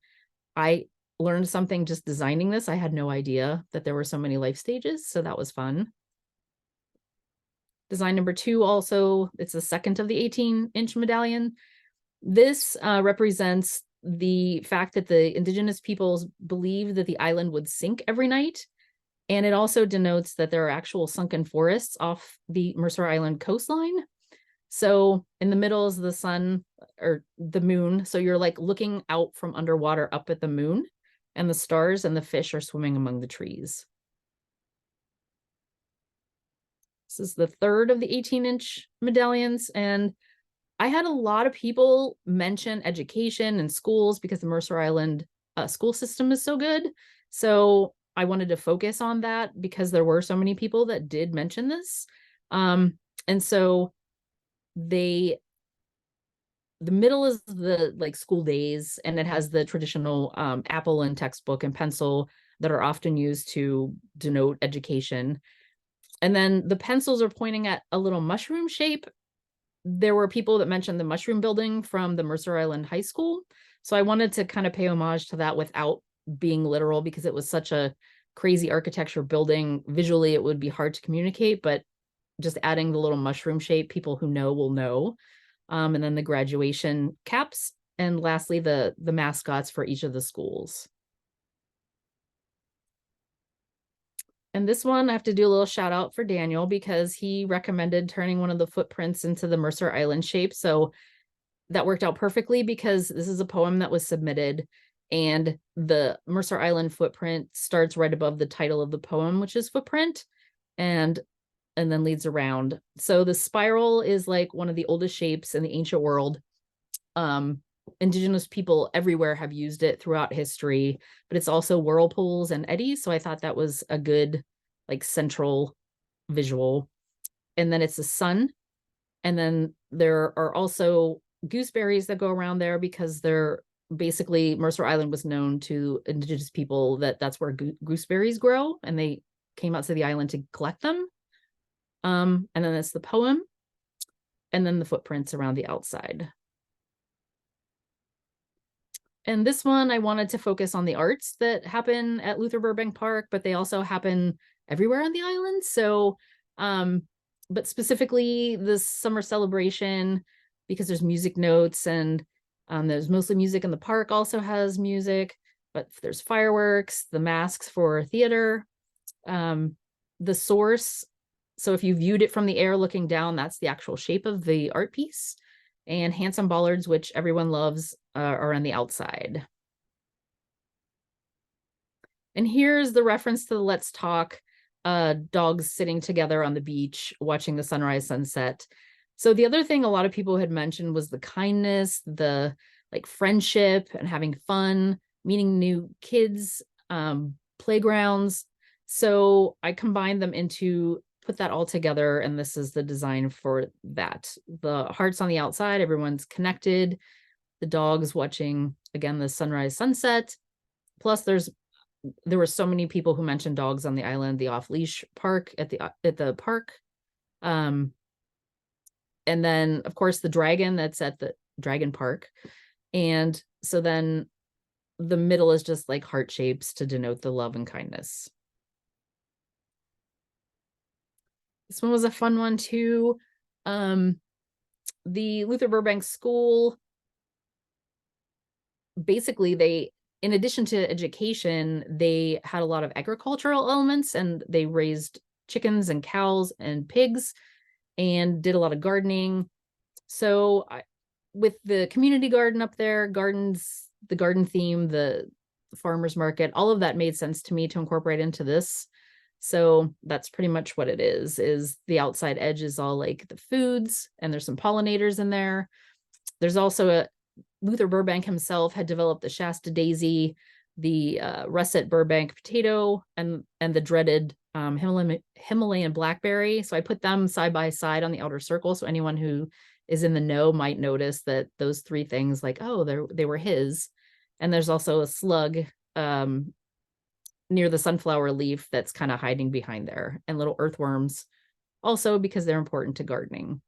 I learned something just designing this. I had no idea that there were so many life stages. So that was fun. Design number 2 also, it's the second of the 18-inch medallion. This represents the fact that the indigenous peoples believed that the island would sink every night. And it also denotes that there are actual sunken forests off the Mercer Island coastline. So in the middle is the sun or the moon. So you're like looking out from underwater up at the moon, and the stars and the fish are swimming among the trees. This is the third of the 18-inch medallions. And I had a lot of people mention education and schools because the Mercer Island school system is so good. So I wanted to focus on that because there were so many people that did mention this. And so the middle is the like school days, and it has the traditional apple and textbook and pencil that are often used to denote education. And then the pencils are pointing at a little mushroom shape. There were people that mentioned the mushroom building from the Mercer Island High School. So I wanted to kind of pay homage to that without being literal, because it was such a crazy architecture building. Visually, it would be hard to communicate, but just adding the little mushroom shape, people who know will know. And then the graduation caps. And lastly, the mascots for each of the schools. And this one, I have to do a little shout out for Daniel because he recommended turning one of the footprints into the Mercer Island shape. So that worked out perfectly because this is a poem that was submitted, and the Mercer Island footprint starts right above the title of the poem, which is Footprint, and then leads around. So the spiral is like one of the oldest shapes in the ancient world. Indigenous people everywhere have used it throughout history, but it's also whirlpools and eddies. So I thought that was a good like central visual. And then it's the sun. And then there are also gooseberries that go around there because they're basically, Mercer Island was known to indigenous people that that's where gooseberries grow, and they came out to the island to collect them. And then it's the poem, and then the footprints around the outside. And this one, I wanted to focus on the arts that happen at Luther Burbank Park, but they also happen everywhere on the island. So, but specifically this summer celebration, because there's music notes, and there's mostly music, and the park also has music, but there's fireworks, the masks for theater, the source. So if you viewed it from the air looking down, that's the actual shape of the art piece. And handsome bollards, which everyone loves, are on the outside. And here's the reference to the Let's Talk, dogs sitting together on the beach, watching the sunrise, sunset. So the other thing a lot of people had mentioned was the kindness, the like friendship and having fun, meeting new kids, playgrounds. So I combined them into put that all together, and this is the design for that. The hearts on the outside, everyone's connected. The dogs watching, again, the sunrise, sunset. Plus there were so many people who mentioned dogs on the island, the off-leash park at the park. And then of course the dragon that's at the Dragon Park. And so then the middle is just like heart shapes to denote the love and kindness. This one was a fun one too. The Luther Burbank School, basically they, in addition to education, they had a lot of agricultural elements, and they raised chickens and cows and pigs and did a lot of gardening. So with the community garden up there, gardens, the garden theme, the farmer's market, all of that made sense to me to incorporate into this. So that's pretty much what it is the outside edge is all like the foods, and there's some pollinators in there. There's also Luther Burbank himself had developed the Shasta daisy, the russet Burbank potato, and the dreaded Himalayan blackberry. So I put them side by side on the outer circle. So anyone who is in the know might notice that those three things, like, oh, they were his. And there's also a slug near the sunflower leaf that's kind of hiding behind there, and little earthworms also because they're important to gardening.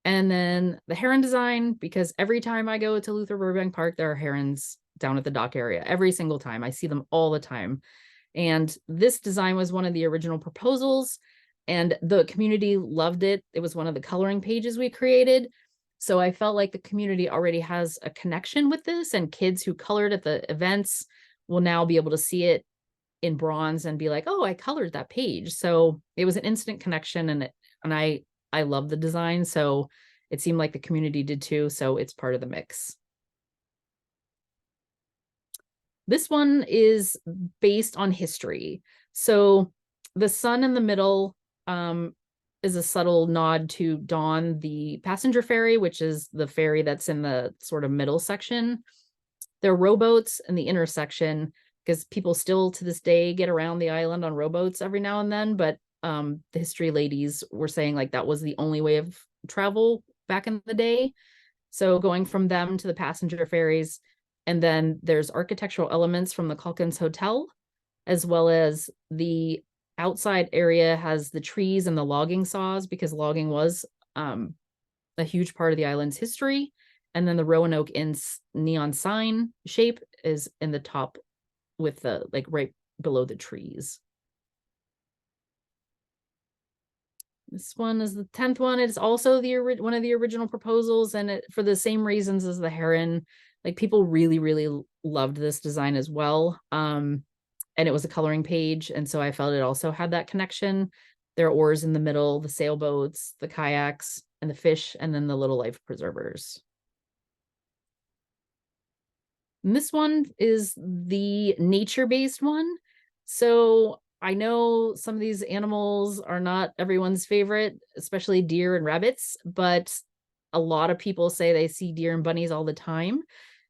And then the heron design, because every time I go to Luther Burbank Park, there are herons down at the dock area. Every single time. I see them all the time. And this design was one of the original proposals, and the community loved it. It was one of the coloring pages we created. So I felt like the community already has a connection with this, and kids who colored at the events will now be able to see it in bronze and be like, oh, I colored that page. So it was an instant connection, and I love the design. So it seemed like the community did too. So it's part of the mix. This one is based on history. So the sun in the middle is a subtle nod to Dawn, the passenger ferry, which is the ferry that's in the sort of middle section. There are rowboats in the intersection, because people still to this day get around the island on rowboats every now and then. But the history ladies were saying like that was the only way of travel back in the day. So going from them to the passenger ferries. And then there's architectural elements from the Calkins Hotel, as well as the outside area has the trees and the logging saws, because logging was a huge part of the island's history. And then the Roanoke Inn's neon sign shape is in the top with the like right below the trees. This one is the 10th one. It's also one of the original proposals, and for the same reasons as the heron. Like people really, really loved this design as well. And it was a coloring page. And so I felt it also had that connection. There are oars in the middle, the sailboats, the kayaks, and the fish, and then the little life preservers. And this one is the nature-based one. So I know some of these animals are not everyone's favorite, especially deer and rabbits, but a lot of people say they see deer and bunnies all the time.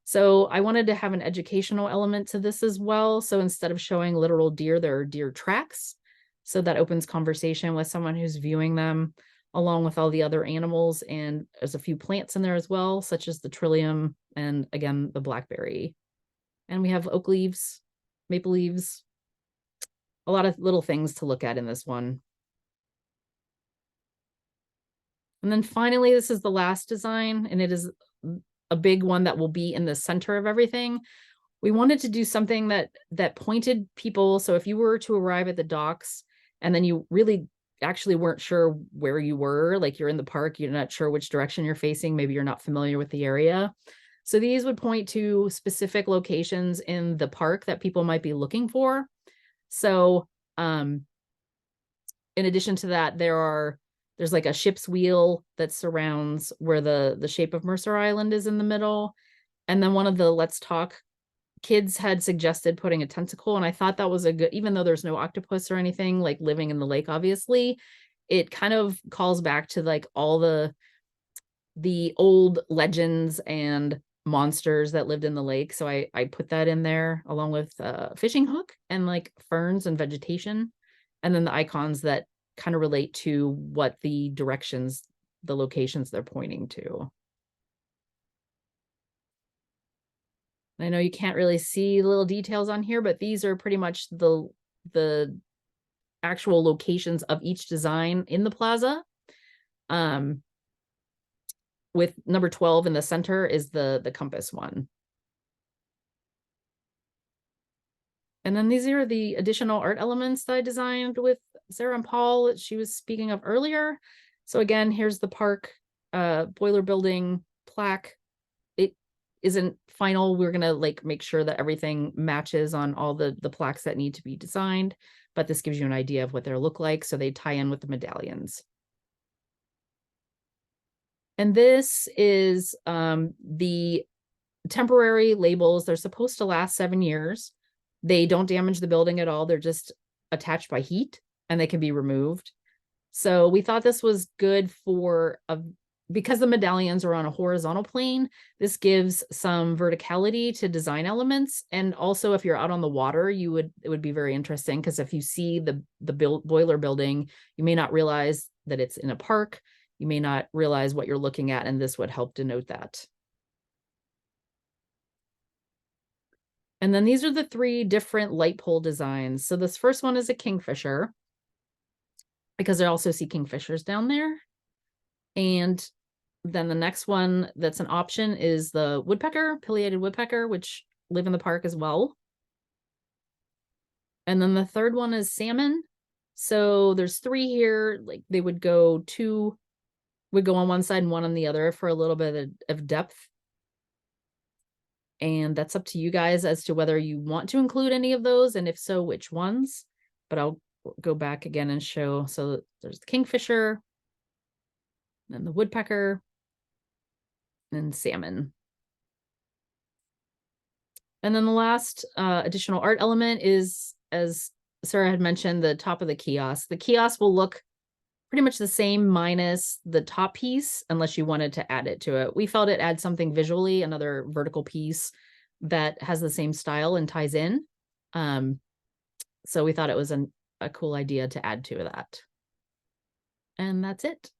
So I wanted to have an educational element to this as well. So instead of showing literal deer, there are deer tracks. So that opens conversation with someone who's viewing them, along with all the other animals. And there's a few plants in there as well, such as the trillium and again, the blackberry. And we have oak leaves, maple leaves, a lot of little things to look at in this one. And then finally, this is the last design, and it is a big one that will be in the center of everything. We wanted to do something that pointed people. So if you were to arrive at the docks and then you really actually weren't sure where you were, like you're in the park, you're not sure which direction you're facing, maybe you're not familiar with the area. So these would point to specific locations in the park that people might be looking for. So in addition to that, there's like a ship's wheel that surrounds where the shape of Mercer Island is in the middle. And then one of the Let's Talk kids had suggested putting a tentacle. And I thought that was a good, even though there's no octopus or anything like living in the lake, obviously, it kind of calls back to like all the old legends and monsters that lived in the lake. So I put that in there along with a fishing hook and like ferns and vegetation. And then the icons that kind of relate to what the directions, the locations they're pointing to. I know you can't really see little details on here, but these are pretty much the actual locations of each design in the plaza. With number 12 in the center is the compass one. And then these are the additional art elements that I designed with Sarah and Paul that she was speaking of earlier. So again, here's the park boiler building plaque. It isn't final. We're gonna like make sure that everything matches on all the plaques that need to be designed, but this gives you an idea of what they look like. So they tie in with the medallions. And this is the temporary labels. They're supposed to last 7 years. They don't damage the building at all. They're just attached by heat and they can be removed. So we thought this was good for because the medallions are on a horizontal plane, this gives some verticality to design elements. And also if you're out on the water, it would be very interesting, because if you see the boiler building, you may not realize that it's in a park. You may not realize what you're looking at, and this would help denote that. And then these are the 3 different light pole designs. So this first one is a kingfisher, because I also see kingfishers down there. And then the next one that's an option is the woodpecker, pileated woodpecker, which live in the park as well. And then the third one is salmon. So there's 3 here, like they would go 2, would go on one side and 1 on the other for a little bit of depth. And that's up to you guys as to whether you want to include any of those, and if so, which ones. But I'll go back again and show. So there's the kingfisher, then the woodpecker, and salmon. And then the last additional art element is, as Sarah had mentioned, the top of the kiosk. The kiosk will look pretty much the same minus the top piece, unless you wanted to add it to it. We felt it adds something visually, another vertical piece that has the same style and ties in. So we thought it was a cool idea to add to that. And that's it.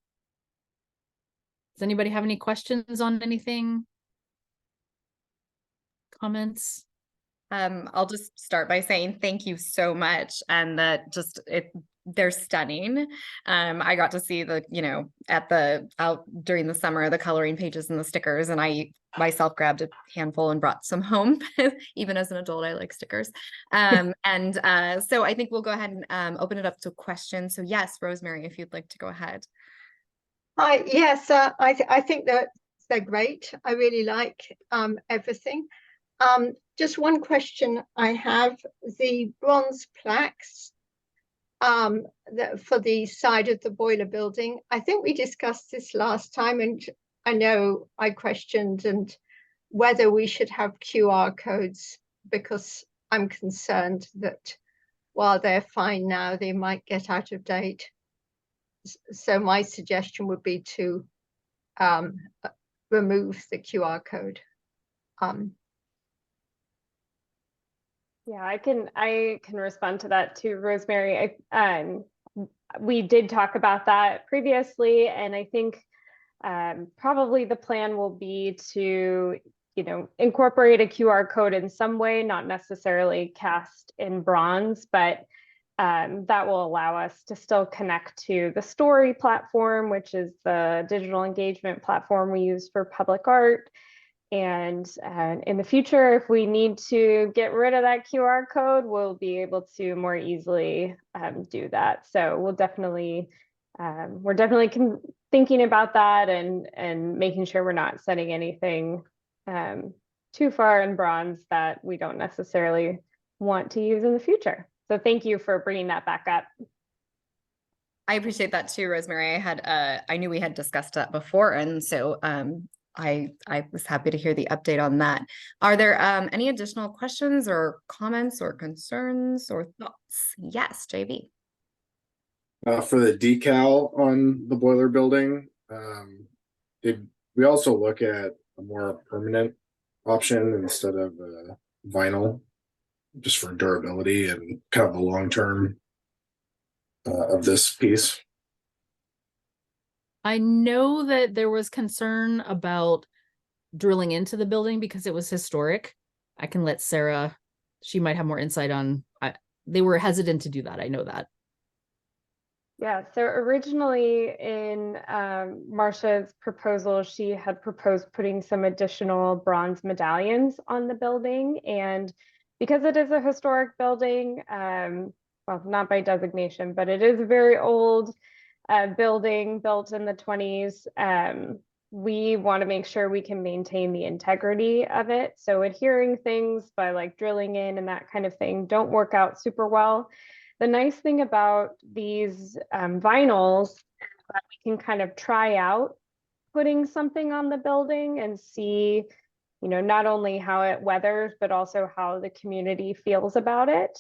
Does anybody have any questions on anything? Comments? I'll just start by saying thank you so much, and that they're stunning. I got to see the, out during the summer, the coloring pages and the stickers, and I myself grabbed a handful and brought some home. Even as an adult, I like stickers. So I think we'll go ahead and open it up to questions. So yes, Rosemary, if you'd like to go ahead. Hi, yes, I think that they're great. I really like everything. Just one question I have, the bronze plaques for the side of the boiler building. I think we discussed this last time, and I know I questioned and whether we should have QR codes, because I'm concerned that while they're fine now, they might get out of date. So my suggestion would be to remove the QR code. Yeah, I can respond to that too, Rosemary. We did talk about that previously, and I think probably the plan will be to, incorporate a QR code in some way, not necessarily cast in bronze, but that will allow us to still connect to the Story platform, which is the digital engagement platform we use for public art. And in the future, if we need to get rid of that QR code, we'll be able to more easily do that. So we're definitely thinking about that and making sure we're not setting anything too far in bronze that we don't necessarily want to use in the future. So thank you for bringing that back up. I appreciate that too, Rosemary. I knew we had discussed that before, and so I was happy to hear the update on that. Are there any additional questions or comments or concerns or thoughts? Yes, JV. For the decal on the boiler building, did we also look at a more permanent option instead of vinyl, just for durability and kind of the long term of this piece? I know that there was concern about drilling into the building because it was historic. I can let Sarah, she might have more insight on, they were hesitant to do that. I know that. Yeah, so originally in Marcia's proposal, she had proposed putting some additional bronze medallions on the building. And because it is a historic building, well, not by designation, but it is a very old building built in the 20s. We want to make sure we can maintain the integrity of it. So adhering things by like drilling in and that kind of thing don't work out super well. The nice thing about these vinyls, that we can kind of try out putting something on the building and see, not only how it weathers, but also how the community feels about it.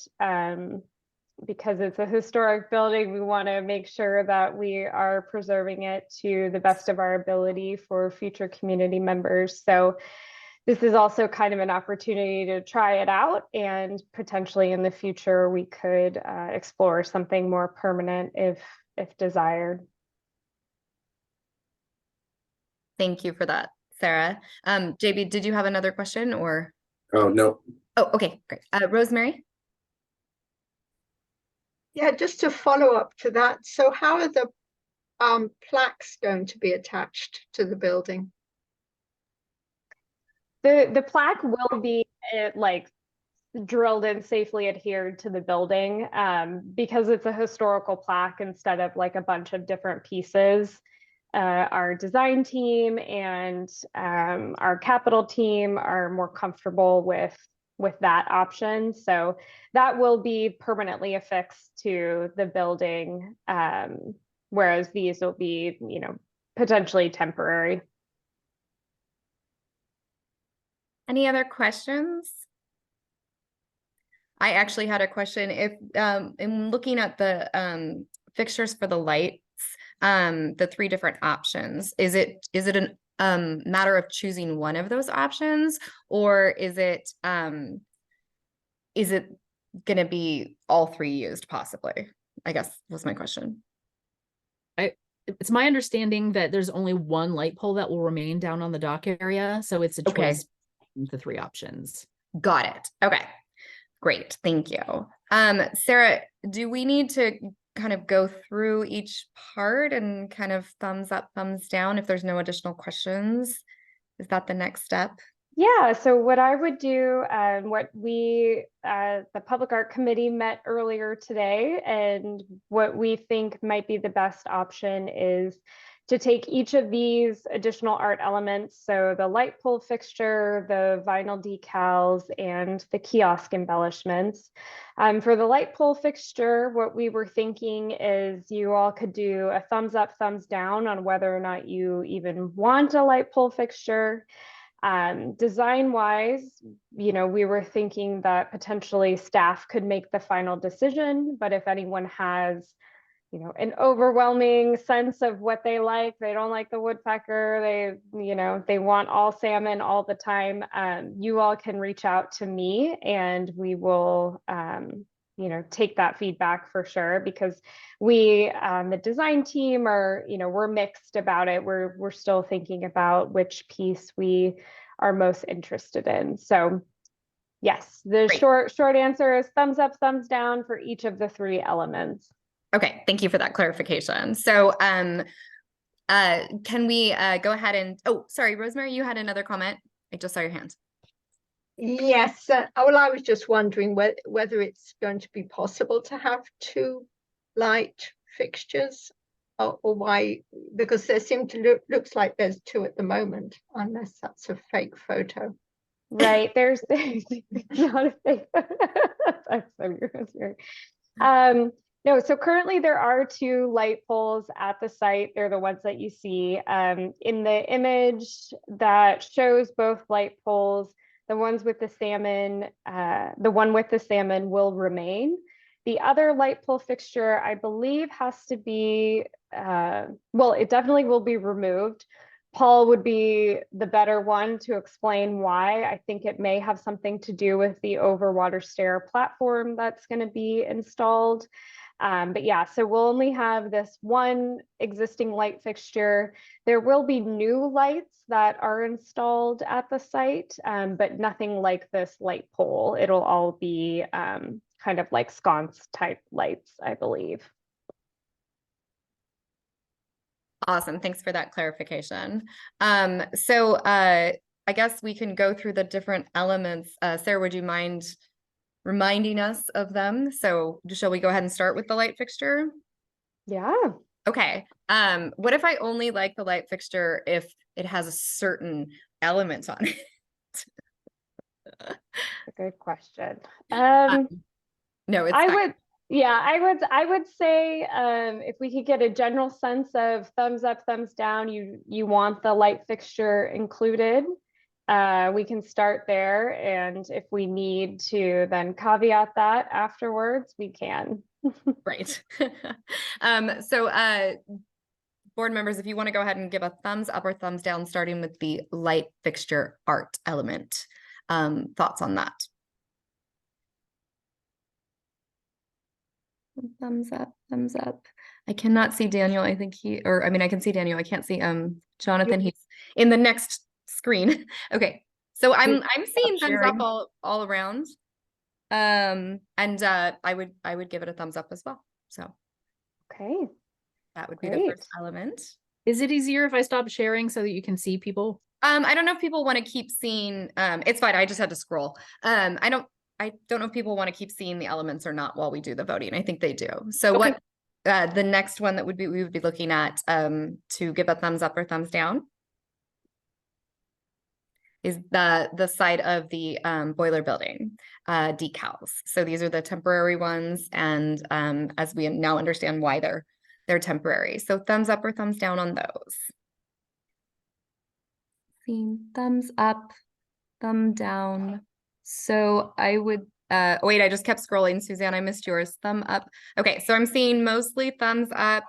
Because it's a historic building, we want to make sure that we are preserving it to the best of our ability for future community members. So this is also kind of an opportunity to try it out, and potentially in the future we could explore something more permanent if desired. Thank you for that, Sarah. JB, did you have another question or? Oh, no. Oh, okay, great. Rosemary? Yeah, just to follow up to that. So how are the plaques going to be attached to the building? The plaque will be like drilled in, safely adhered to the building, because it's a historical plaque instead of like a bunch of different pieces. Our design team and our capital team are more comfortable with that option, so that will be permanently affixed to the building, whereas these will be, you know, potentially temporary. Any other questions? I actually had a question. If in looking at the fixtures for the lights, the three different options, is it an matter of choosing one of those options, or is it gonna be all three used possibly? I guess was my question. It's my understanding that there's only one light pole that will remain down on the dock area, so it's a Okay. choice of the three options. Got it. Okay. Great, thank you. Sarah, do we need to kind of go through each part and kind of thumbs up, thumbs down if there's no additional questions? Is that the next step? Yeah, so what I would do, what we, the Public Art Committee met earlier today, and what we think might be the best option is to take each of these additional art elements, so the light pole fixture, the vinyl decals, and the kiosk embellishments. For the light pole fixture, what we were thinking is you all could do a thumbs up, thumbs down on whether or not you even want a light pole fixture. Design wise, you know, we were thinking that potentially staff could make the final decision, but if anyone has, you know, an overwhelming sense of what they like, they don't like the woodpecker, they, you know, they want all salmon all the time, you all can reach out to me and we will, you know, take that feedback for sure, because we, the design team are, you know, we're mixed about it. We're still thinking about which piece we are most interested in. So yes, the Great. short answer is thumbs up, thumbs down for each of the three elements. Okay, thank you for that clarification. So can we go ahead and, oh, sorry, Rosemary, you had another comment. I just saw your hand. Yes, well, I was just wondering whether it's going to be possible to have two light fixtures, or why, because there seem to looks like there's two at the moment, unless that's a fake photo. Right, there's not a fake. That's so gross. No, so currently there are two light poles at the site. They're the ones that you see in the image that shows both light poles. The ones with the salmon, the one with the salmon will remain. The other light pole fixture, I believe, has to be, well, it definitely will be removed. Paul would be the better one to explain why. I think it may have something to do with the overwater stair platform that's going to be installed. But yeah, so we'll only have this one existing light fixture. There will be new lights that are installed at the site, but nothing like this light pole. It'll all be kind of like sconce type lights, I believe. Awesome, thanks for that clarification. So I guess we can go through the different elements. Sarah, would you mind reminding us of them? So shall we go ahead and start with the light fixture? Yeah. Okay. What if I only like the light fixture if it has a certain element on it? A good question. No, it's I fine. would, yeah, I would say if we could get a general sense of thumbs up, thumbs down, you want the light fixture included. We can start there, and if we need to then caveat that afterwards, we can. Right. Board members, if you want to go ahead and give a thumbs up or thumbs down, starting with the light fixture art element. Thoughts on that? Thumbs up, thumbs up. I cannot see Daniel. I think I mean, I can see Daniel. I can't see Jonathan. He's in the next screen. Okay. So I'm seeing thumbs up sharing. all around. And I would give it a thumbs up as well. So Okay. that would be the Great. first element. Is it easier if I stop sharing so that you can see people? I don't know if people want to keep seeing, it's fine. I just had to scroll. I don't know if people want to keep seeing the elements or not while we do the voting. I think they do. So Okay. what, the next one that we would be looking at, to give a thumbs up or thumbs down is the side of the boiler building decals. So these are the temporary ones, and as we now understand why they're temporary. So thumbs up or thumbs down on those. Seeing thumbs up, thumb down. So I would wait, I just kept scrolling, Suzanne. I missed yours. Thumb up. Okay, so I'm seeing mostly thumbs up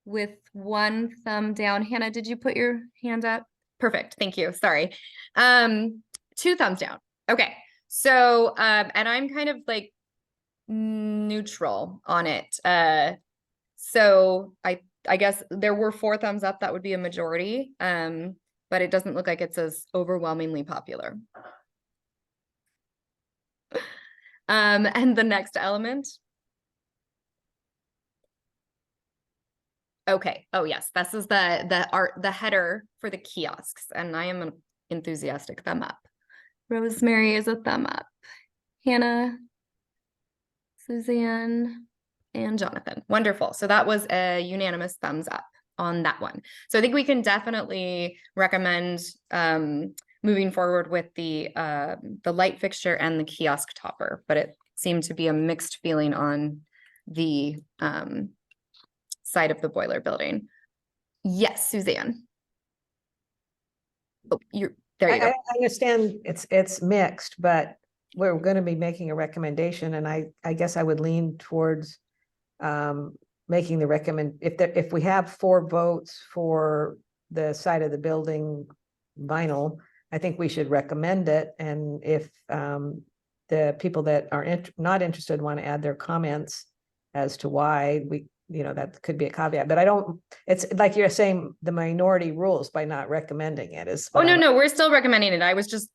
with one thumb down. Hannah, did you put your hand up? Perfect. Thank you. Sorry. Two thumbs down. Okay. So, and I'm kind of like neutral on it. So I guess there were 4 thumbs up. That would be a majority. But it doesn't look like it's as overwhelmingly popular. And the next element. Okay. Oh yes, this is the header for the kiosks, and I am an enthusiastic thumb up. Rosemary is a thumb up. Hannah, Suzanne, and Jonathan. Wonderful. So that was a unanimous thumbs up on that one. So I think we can definitely recommend moving forward with the light fixture and the kiosk topper, but it seemed to be a mixed feeling on the side of the boiler building. Yes, Suzanne. Oh, there you go. I understand it's mixed, but we're going to be making a recommendation, and I guess I would lean towards making the if we have 4 votes for the side of the building vinyl, I think we should recommend it. And if the people that are not interested want to add their comments as to why, that could be a caveat. But it's like you're saying, the minority rules by not recommending it is. Oh, no, we're still recommending it. I was just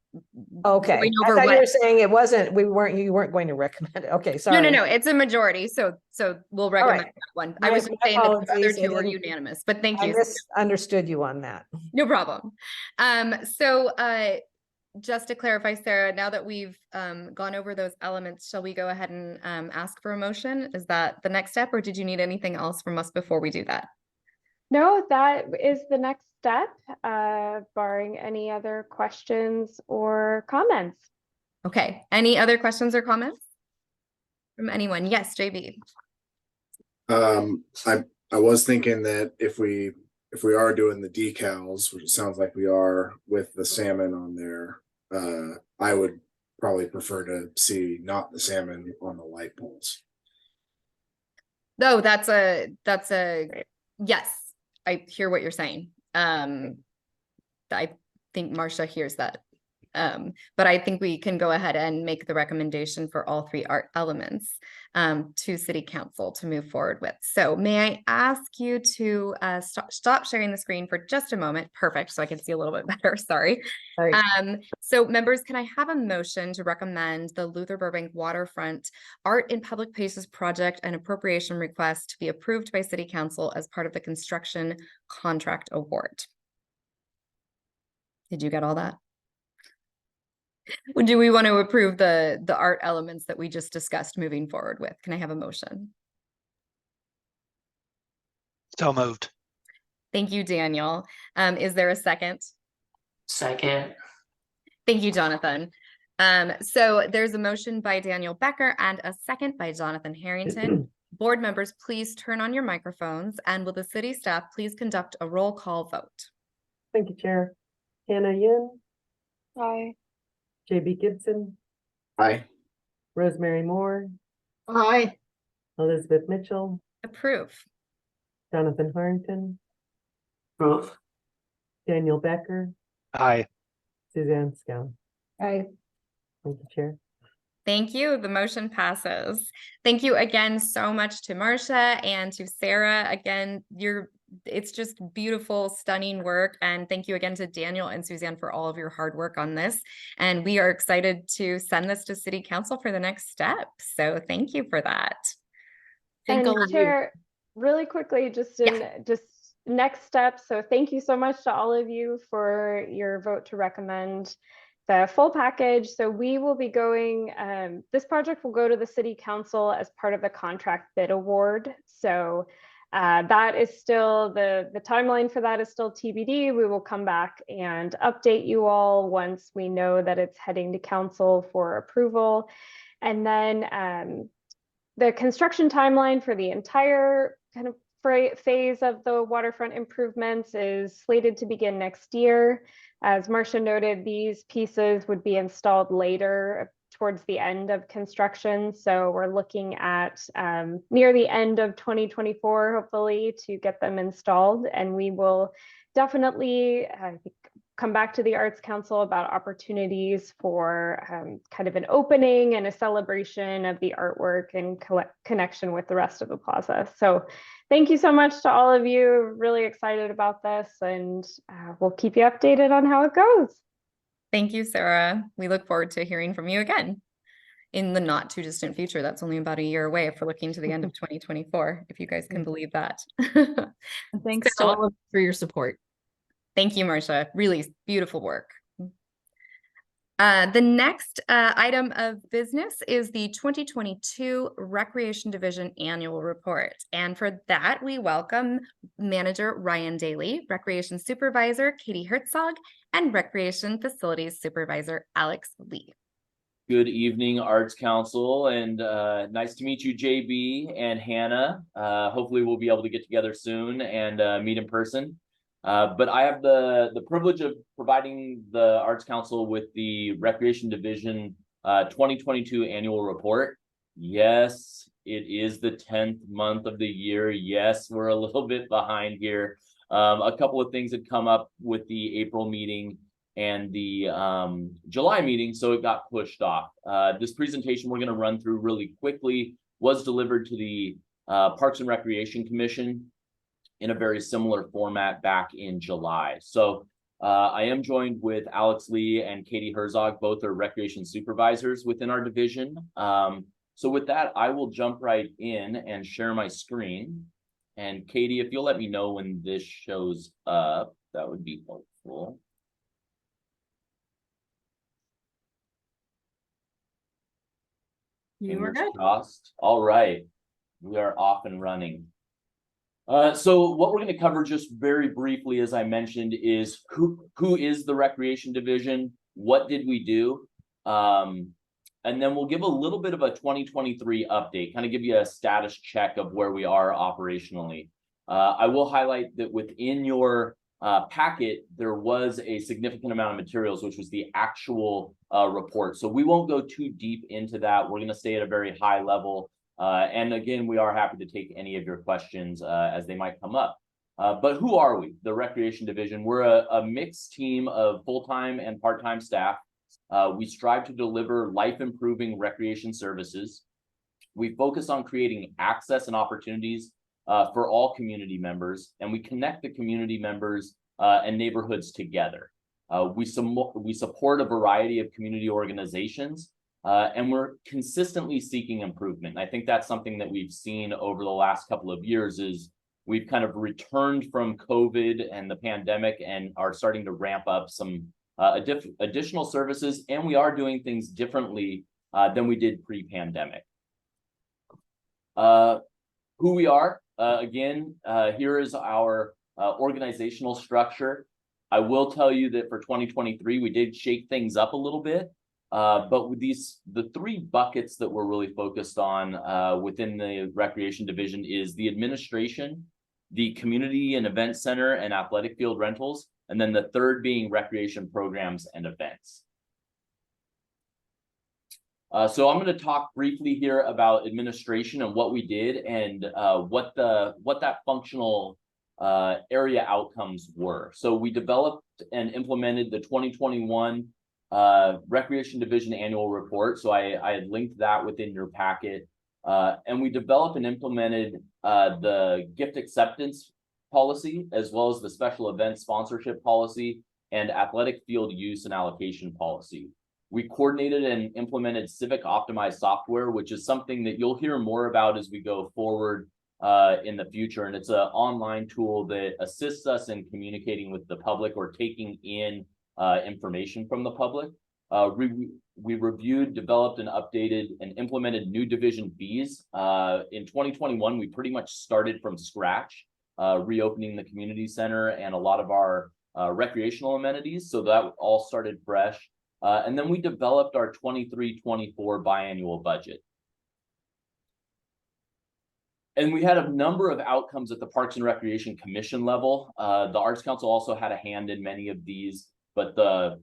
okay. going I over thought you were saying it wasn't. You weren't going to recommend it. Okay, sorry. No. It's a majority, so we'll recommend that one. I was just saying that the other 2 are unanimous, but thank you. I misunderstood you on that. No problem. So just to clarify, Sarah, now that we've gone over those elements, shall we go ahead and ask for a motion? Is that the next step, or did you need anything else from us before we do that? No, that is the next step, barring any other questions or comments. Okay, any other questions or comments from anyone? Yes, JB. I was thinking that if we are doing the decals, which it sounds like we are, with the salmon on there, I would probably prefer to see not the salmon on the light poles. No, that's a yes. I hear what you're saying. I think Marcia hears that. But I think we can go ahead and make the recommendation for all 3 art elements to City Council to move forward with. So may I ask you to stop sharing the screen for just a moment? Perfect, so I can see a little bit better, sorry. So members, can I have a motion to recommend the Luther Burbank Waterfront Art in Public Places project and appropriation request to be approved by City Council as part of the construction contract award? Did you get all that? Do we want to approve the art elements that we just discussed moving forward with? Can I have a motion? So moved. Thank you, Daniel. Is there a second? Second. Thank you, Jonathan. So there's a motion by Daniel Becker and a second by Jonathan Harrington. Board members, please turn on your microphones, and will the city staff please conduct a roll call vote? Thank you, Chair. Hannah Yin, Aye. JB Gibson, Aye. Rosemary Moore, Aye. Elizabeth Mitchell, Approve. Jonathan Harrington, Approve. Daniel Becker, Aye. Suzanne Scown. Aye. Thank you, Chair. Thank you. The motion passes. Thank you again so much to Marcia and to Sarah. Again, it's just beautiful, stunning work. And thank you again to Daniel and Suzanne for all of your hard work on this. And we are excited to send this to City Council for the next step. So thank you for that. Thank all And of you. Chair, really quickly, just next steps. So thank you so much to all of you for your vote to recommend the full package. So we will be going, this project will go to the City Council as part of the contract bid award. So that is still, the timeline for that is still TBD. We will come back and update you all once we know that it's heading to council for approval. And then the construction timeline for the entire kind of phase of the waterfront improvements is slated to begin next year. As Marcia noted, these pieces would be installed later towards the end of construction. So we're looking at near the end of 2024, hopefully, to get them installed. And we will definitely come back to the Arts Council about opportunities for kind of an opening and a celebration of the artwork in connection with the rest of the plaza. So thank you so much to all of you. Really excited about this, and we'll keep you updated on how it goes. Thank you, Sarah. We look forward to hearing from you again in the not too distant future. That's only about a year away if we're looking to the end of 2024, if you guys can believe that. And thanks to all of you for your support. Thank you, Marcia. Really beautiful work. The next item of business is the 2022 Recreation Division Annual Report. And for that, we welcome Manager Ryan Daly, Recreation Supervisor Katie Herzog, and Recreation Facilities Supervisor Alex Lee. Good evening, Arts Council, and nice to meet you, JB and Hannah. Hopefully we'll be able to get together soon and meet in person. But I have the privilege of providing the Arts Council with the Recreation Division 2022 Annual Report. Yes, it is the 10th month of the year. Yes, we're a little bit behind here. A couple of things had come up with the April meeting and the July meeting, so it got pushed off. This presentation we're going to run through really quickly was delivered to the Parks and Recreation Commission in a very similar format back in July. So I am joined with Alex Lee and Katie Herzog, both are recreation supervisors within our division. So with that, I will jump right in and share my screen. And Katie, if you'll let me know when this shows up, that would be helpful. You are good. Crossed. All right, we are off and running. So what we're going to cover just very briefly, as I mentioned, is who is the Recreation Division? What did we do? And then we'll give a little bit of a 2023 update, kind of give you a status check of where we are operationally. I will highlight that within your packet, there was a significant amount of materials, which was the actual report. So we won't go too deep into that. We're going to stay at a very high level. And again, we are happy to take any of your questions as they might come up. But who are we, the Recreation Division? We're a mixed team of full-time and part-time staff. We strive to deliver life-improving recreation services. We focus on creating access and opportunities for all community members, and we connect the community members and neighborhoods together. We support a variety of community organizations, and we're consistently seeking improvement. I think that's something that we've seen over the last couple of years is we've kind of returned from COVID and the pandemic and are starting to ramp up some additional services, and we are doing things differently than we did pre-pandemic. Who we are, again, here is our organizational structure. I will tell you that for 2023, we did shake things up a little bit. But with the three buckets that we're really focused on within the Recreation Division is the administration, the community and event center and athletic field rentals, and then the third being recreation programs and events. So I'm going to talk briefly here about administration and what we did and what that functional area outcomes were. So we developed and implemented the 2021 Recreation Division annual report. So I had linked that within your packet. And we developed and implemented the gift acceptance policy, as well as the special event sponsorship policy and athletic field use and allocation policy. We coordinated and implemented Civic Optimized software, which is something that you'll hear more about as we go forward in the future. And it's an online tool that assists us in communicating with the public or taking in information from the public. We reviewed, developed, and updated and implemented new division fees. In 2021, we pretty much started from scratch, reopening the community center and a lot of our recreational amenities. So that all started fresh. And then we developed our 23-24 biannual budget. And we had a number of outcomes at the Parks and Recreation Commission level. The Arts Council also had a hand in many of these, but the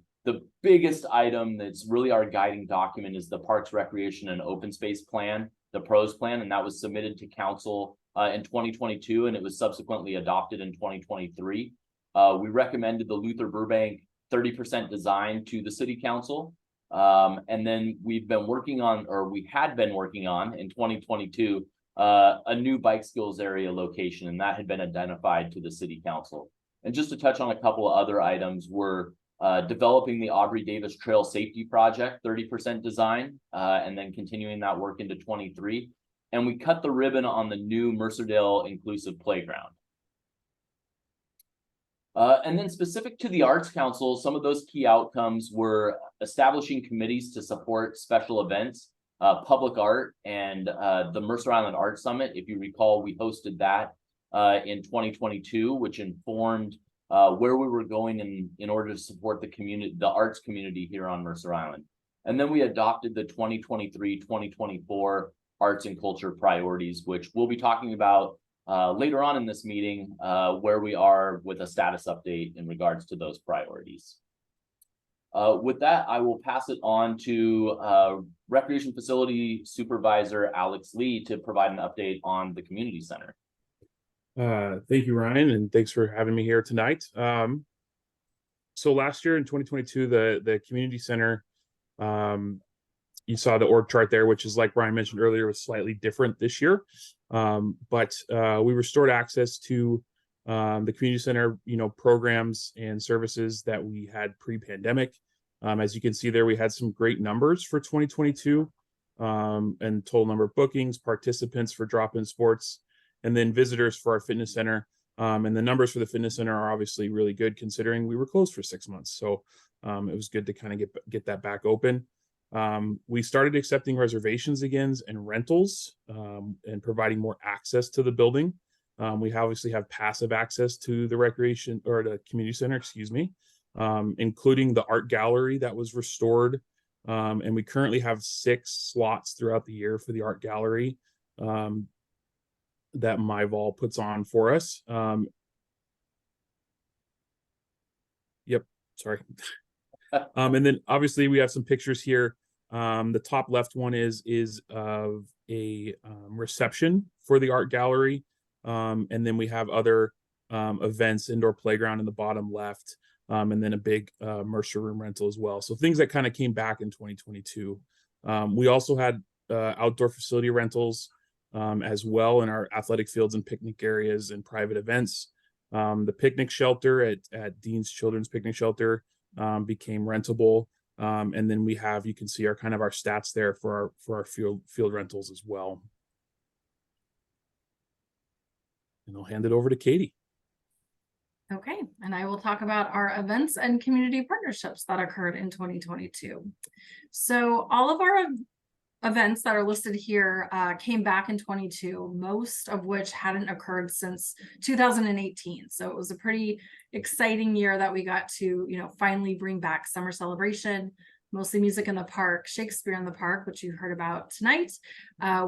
biggest item that's really our guiding document is the Parks, Recreation, and Open Space Plan, the PROS plan, and that was submitted to Council in 2022, and it was subsequently adopted in 2023. We recommended the Luther Burbank 30% design to the City Council. And then we've been working on, or we had been working on in 2022, a new bike skills area location, and that had been identified to the City Council. And just to touch on a couple of other items, we're developing the Aubrey Davis Trail Safety Project, 30% design, and then continuing that work into 23. And we cut the ribbon on the new Mercerdale Inclusive Playground. And then specific to the Arts Council, some of those key outcomes were establishing committees to support special events, public art, and the Mercer Island Art Summit. If you recall, we hosted that in 2022, which informed where we were going in order to support the community, the arts community here on Mercer Island. And then we adopted the 2023-2024 arts and culture priorities, which we'll be talking about later on in this meeting, where we are with a status update in regards to those priorities. With that, I will pass it on to Recreation Facility Supervisor Alex Lee to provide an update on the community center. Thank you, Ryan, and thanks for having me here tonight. So last year in 2022, the community center, you saw the org chart there, which is, like Brian mentioned earlier, was slightly different this year. But we restored access to the community center, programs and services that we had pre-pandemic. As you can see there, we had some great numbers for 2022, and total number of bookings, participants for drop-in sports, and then visitors for our fitness center. And the numbers for the fitness center are obviously really good considering we were closed for 6 months. So it was good to kind of get that back open. We started accepting reservations again and rentals, and providing more access to the building. We obviously have passive access to the recreation or the community center, excuse me, including the art gallery that was restored. And we currently have 6 slots throughout the year for the art gallery that MyVol puts on for us. Yep, sorry. And then obviously we have some pictures here. The top left one is of a reception for the art gallery. And then we have other events, indoor playground in the bottom left, and then a big Mercer room rental as well. So things that kind of came back in 2022. We also had outdoor facility rentals as well in our athletic fields and picnic areas and private events. The picnic shelter at Dean's Children's Picnic Shelter became rentable. And then we have, you can see our kind of our stats there for our field rentals as well. And I'll hand it over to Katie. Okay, and I will talk about our events and community partnerships that occurred in 2022. So all of our events that are listed here came back in 22, most of which hadn't occurred since 2018. So it was a pretty exciting year that we got to, finally bring back Summer Celebration, Mostly Music in the Park, Shakespeare in the Park, which you heard about tonight.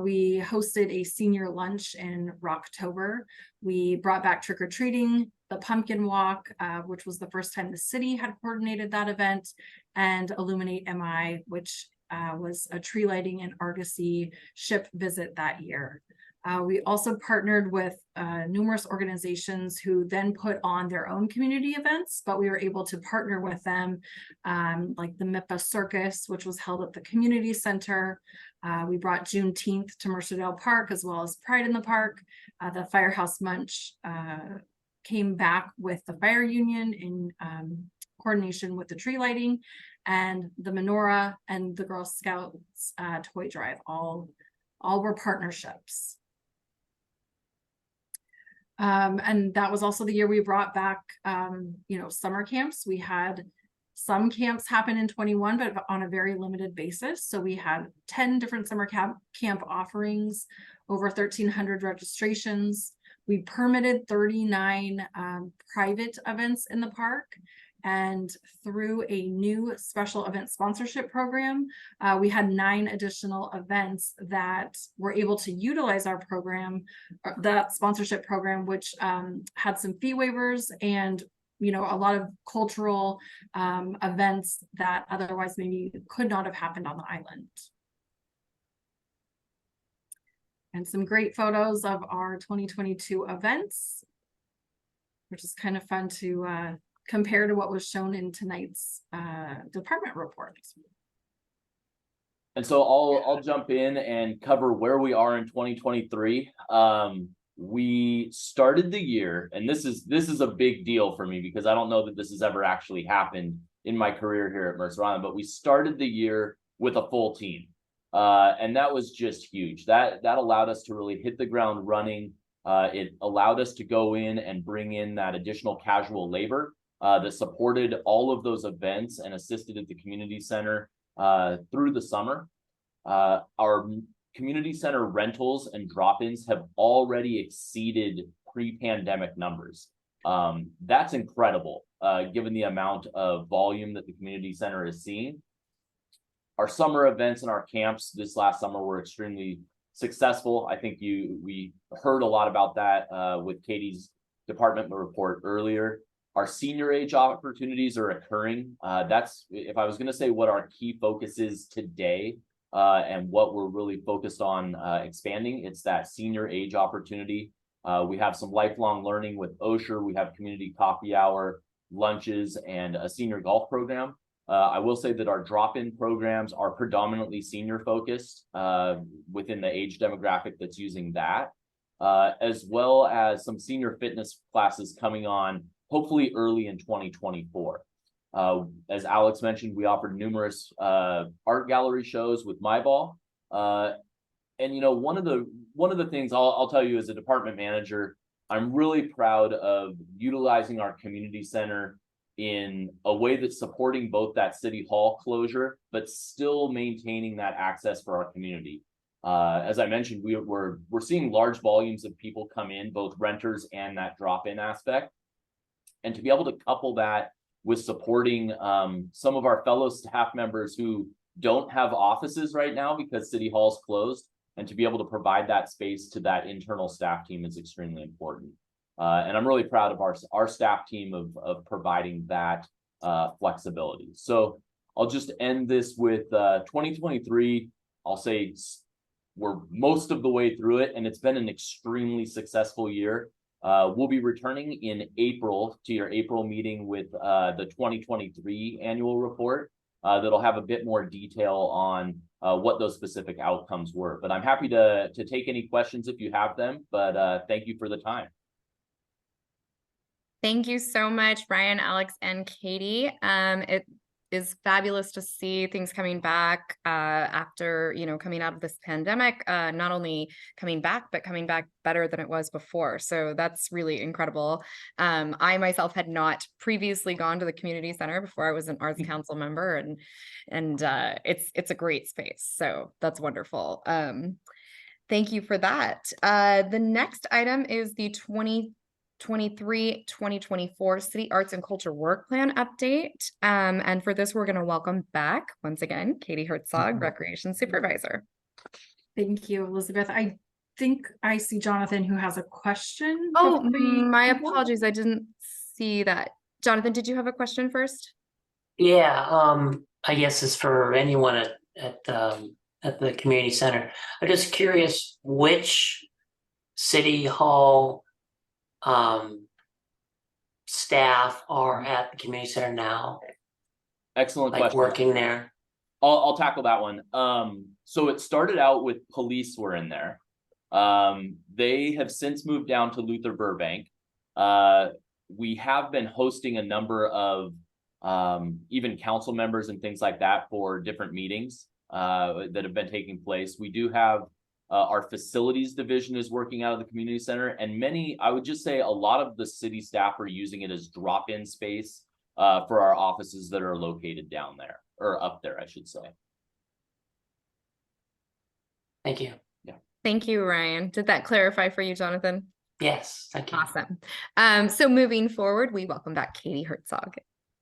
We hosted a senior lunch in Rocktober. We brought back trick-or-treating, the pumpkin walk, which was the first time the city had coordinated that event, and Illuminate MI, which was a tree lighting and Argosy ship visit that year. We also partnered with numerous organizations who then put on their own community events, but we were able to partner with them, like the MIPA Circus, which was held at the community center. We brought Juneteenth to Mercerdale Park, as well as Pride in the Park. The Firehouse Munch came back with the fire union in coordination with the tree lighting, and the menorah and the Girl Scouts toy drive, all were partnerships. And that was also the year we brought back, summer camps. We had some camps happen in 21, but on a very limited basis. So we had 10 different summer camp offerings, over 1,300 registrations. We permitted 39 private events in the park. And through a new special event sponsorship program, we had 9 additional events that were able to utilize our program, that sponsorship program, which had some fee waivers and a lot of cultural events that otherwise maybe could not have happened on the island. And some great photos of our 2022 events, which is kind of fun to compare to what was shown in tonight's department report. And so I'll jump in and cover where we are in 2023. We started the year, and this is a big deal for me because I don't know that this has ever actually happened in my career here at Mercer Island, but we started the year with a full team. And that was just huge. That allowed us to really hit the ground running. It allowed us to go in and bring in that additional casual labor that supported all of those events and assisted at the community center through the summer. Our community center rentals and drop-ins have already exceeded pre-pandemic numbers. That's incredible, given the amount of volume that the community center is seeing. Our summer events and our camps this last summer were extremely successful. I think we heard a lot about that with Katie's department report earlier. Our senior age opportunities are occurring. That's, if I was going to say what our key focus is today and what we're really focused on expanding, it's that senior age opportunity. We have some lifelong learning with Osher. We have community coffee hour, lunches, and a senior golf program. I will say that our drop-in programs are predominantly senior focused within the age demographic that's using that, as well as some senior fitness classes coming on hopefully early in 2024. As Alex mentioned, we offered numerous art gallery shows with My Ball. And one of the things I'll tell you as a department manager, I'm really proud of utilizing our community center in a way that's supporting both that city hall closure, but still maintaining that access for our community. As I mentioned, we're seeing large volumes of people come in, both renters and that drop-in aspect. And to be able to couple that with supporting some of our fellow staff members who don't have offices right now because City Hall's closed, and to be able to provide that space to that internal staff team is extremely important. And I'm really proud of our staff team of providing that flexibility. So I'll just end this with 2023. I'll say we're most of the way through it, and it's been an extremely successful year. We'll be returning in April to your April meeting with the 2023 annual report that'll have a bit more detail on what those specific outcomes were. But I'm happy to take any questions if you have them, but thank you for the time. Thank you so much, Brian, Alex, and Katie. It is fabulous to see things coming back after, coming out of this pandemic, not only coming back, but coming back better than it was before. So that's really incredible. I myself had not previously gone to the community center before I was an arts council member, and it's a great space. So that's wonderful. Thank you for that. The next item is the 2023-2024 City Arts and Culture Work Plan update. And for this, we're going to welcome back, once again, Katie Herzog, Recreation Supervisor. Thank you, Elizabeth. I think I see Jonathan who has a question. Oh, my apologies. I didn't see that. Jonathan, did you have a question first? Yeah, I guess it's for anyone at the community center. I'm just curious which City Hall staff are at the community center now, Excellent like question. working there? I'll tackle that one. So it started out with police were in there. They have since moved down to Luther Burbank. We have been hosting a number of even council members and things like that for different meetings that have been taking place. We do have our facilities division is working out of the community center, and many, I would just say a lot of the city staff are using it as drop-in space for our offices that are located down there, or up there, I should say. Thank you. Thank you, Ryan. Did that clarify for you, Jonathan? Yes, thank you. Awesome. So moving forward, we welcome back Katie Herzog.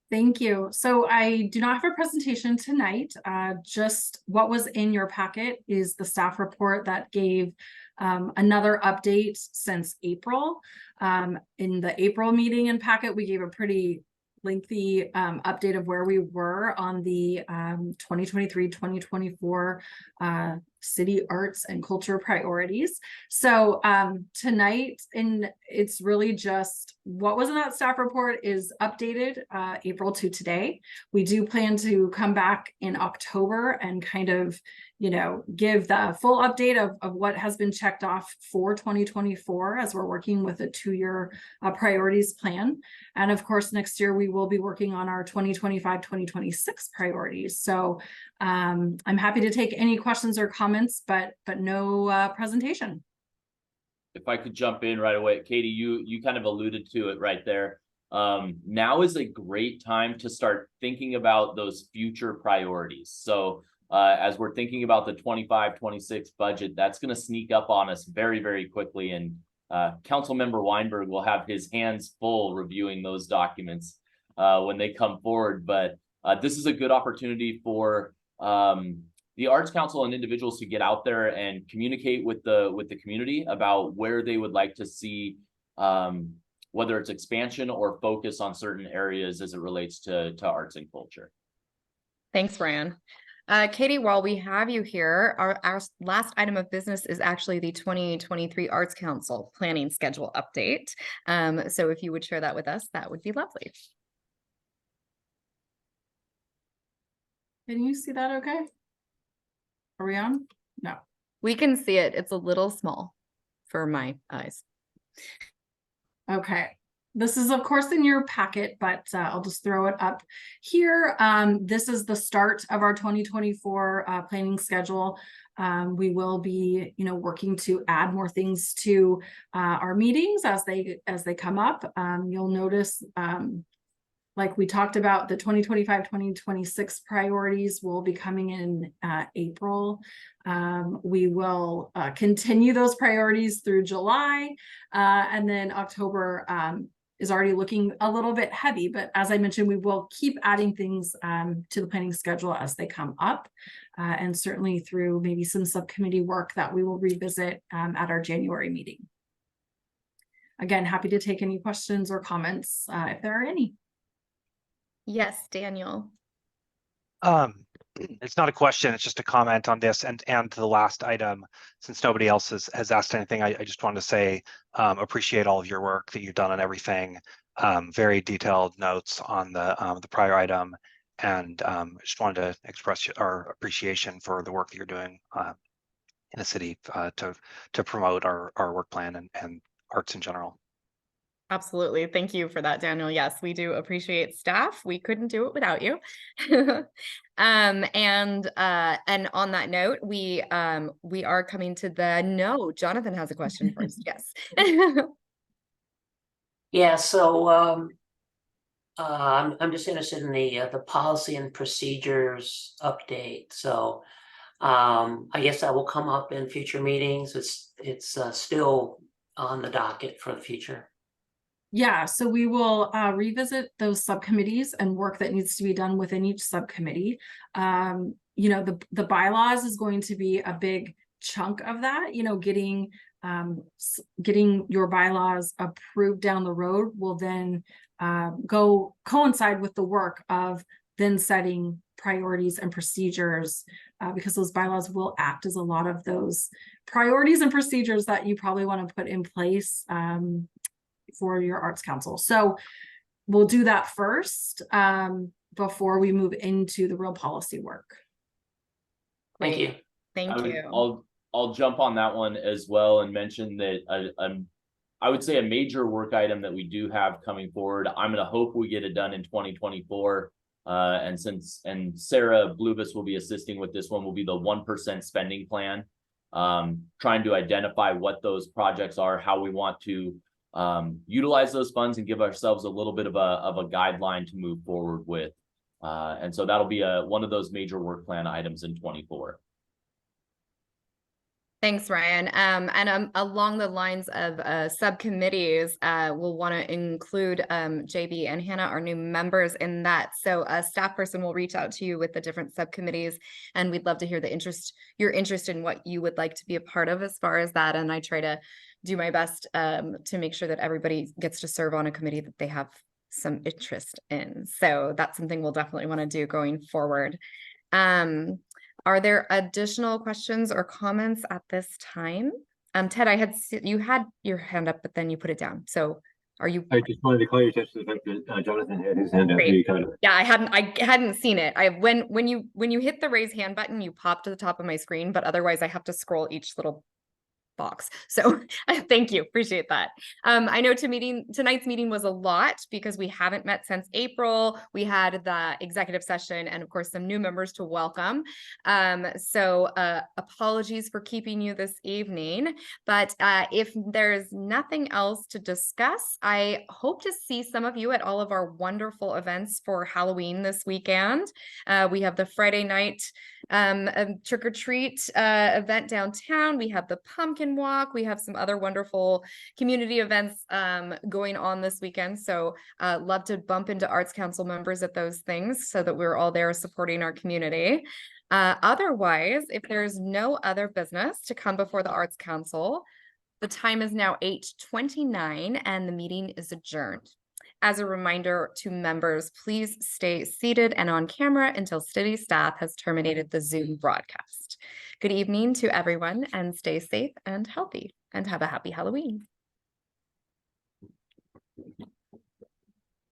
Thank you. So I do not have a presentation tonight. Just what was in your packet is the staff report that gave another update since April. In the April meeting and packet, we gave a pretty lengthy update of where we were on the 2023-2024 city arts and culture priorities. So tonight, it's really just what was in that staff report is updated April to today. We do plan to come back in October and kind of, give the full update of what has been checked off for 2024 as we're working with a 2-year priorities plan. And of course, next year we will be working on our 2025-2026 priorities. So I'm happy to take any questions or comments, but no presentation. If I could jump in right away, Katie, you kind of alluded to it right there. Now is a great time to start thinking about those future priorities. So as we're thinking about the 25-26 budget, that's going to sneak up on us very, very quickly. And Councilmember Weinberg will have his hands full reviewing those documents when they come forward. But this is a good opportunity for the Arts Council and individuals to get out there and communicate with the community about where they would like to see whether it's expansion or focus on certain areas as it relates to arts and culture. Thanks, Ryan. Katie, while we have you here, our last item of business is actually the 2023 Arts Council planning schedule update. So if you would share that with us, that would be lovely. Can you see that okay? Are we on? No. We can see it. It's a little small for my eyes. Okay. This is, of course, in your packet, but I'll just throw it up here. This is the start of our 2024 planning schedule. We will be, working to add more things to our meetings as they come up. You'll notice, like we talked about, the 2025-2026 priorities will be coming in April. We will continue those priorities through July, and then October is already looking a little bit heavy, but as I mentioned, we will keep adding things to the planning schedule as they come up, and certainly through maybe some subcommittee work that we will revisit at our January meeting. Again, happy to take any questions or comments if there are any. Yes, Daniel. It's not a question, it's just a comment on this and the last item. Since nobody else has asked anything, I just wanted to say appreciate all of your work that you've done on everything. Very detailed notes on the prior item, and just wanted to express our appreciation for the work that you're doing in the city to promote our work plan and arts in general. Absolutely. Thank you for that, Daniel. Yes, we do appreciate staff. We couldn't do it without you. And on that note, we are coming to no, Jonathan has a question first. Yes. Yeah, so I'm just interested in the policy and procedures update. So I guess that will come up in future meetings. It's still on the docket for the future. Yeah, so we will revisit those subcommittees and work that needs to be done within each subcommittee. The bylaws is going to be a big chunk of that. Getting your bylaws approved down the road will then go coincide with the work of then setting priorities and procedures, because those bylaws will act as a lot of those priorities and procedures that you probably want to put in place for your Arts Council. So we'll do that first before we move into the real policy work. Thank you. Thank you. I'll jump on that one as well and mention that I would say a major work item that we do have coming forward. I'm going to hope we get it done in 2024. And Sarah Blubis will be assisting with this one, will be the 1% spending plan. Trying to identify what those projects are, how we want to utilize those funds and give ourselves a little bit of a guideline to move forward with. And so that'll be one of those major work plan items in 24. Thanks, Ryan. And along the lines of subcommittees, we'll want to include JB and Hannah, our new members, in that. So a staff person will reach out to you with the different subcommittees, and we'd love to hear your interest in what you would like to be a part of as far as that. And I try to do my best to make sure that everybody gets to serve on a committee that they have some interest in. So that's something we'll definitely want to do going forward. Are there additional questions or comments at this time? Ted, you had your hand up, but then you put it down. So are you? I just wanted to call your attention to the fact that Jonathan had his hand up. Yeah, I hadn't seen it. When you hit the raise hand button, you pop to the top of my screen, but otherwise I have to scroll each little box. So thank you. Appreciate that. I know tonight's meeting was a lot because we haven't met since April. We had the executive session and of course some new members to welcome. So apologies for keeping you this evening, but if there's nothing else to discuss, I hope to see some of you at all of our wonderful events for Halloween this weekend. We have the Friday night trick-or-treat event downtown. We have the pumpkin walk. We have some other wonderful community events going on this weekend. So love to bump into Arts Council members at those things so that we're all there supporting our community. Otherwise, if there's no other business to come before the Arts Council, the time is now 8:29 and the meeting is adjourned. As a reminder to members, please stay seated and on camera until city staff has terminated the Zoom broadcast. Good evening to everyone and stay safe and healthy and have a happy Halloween.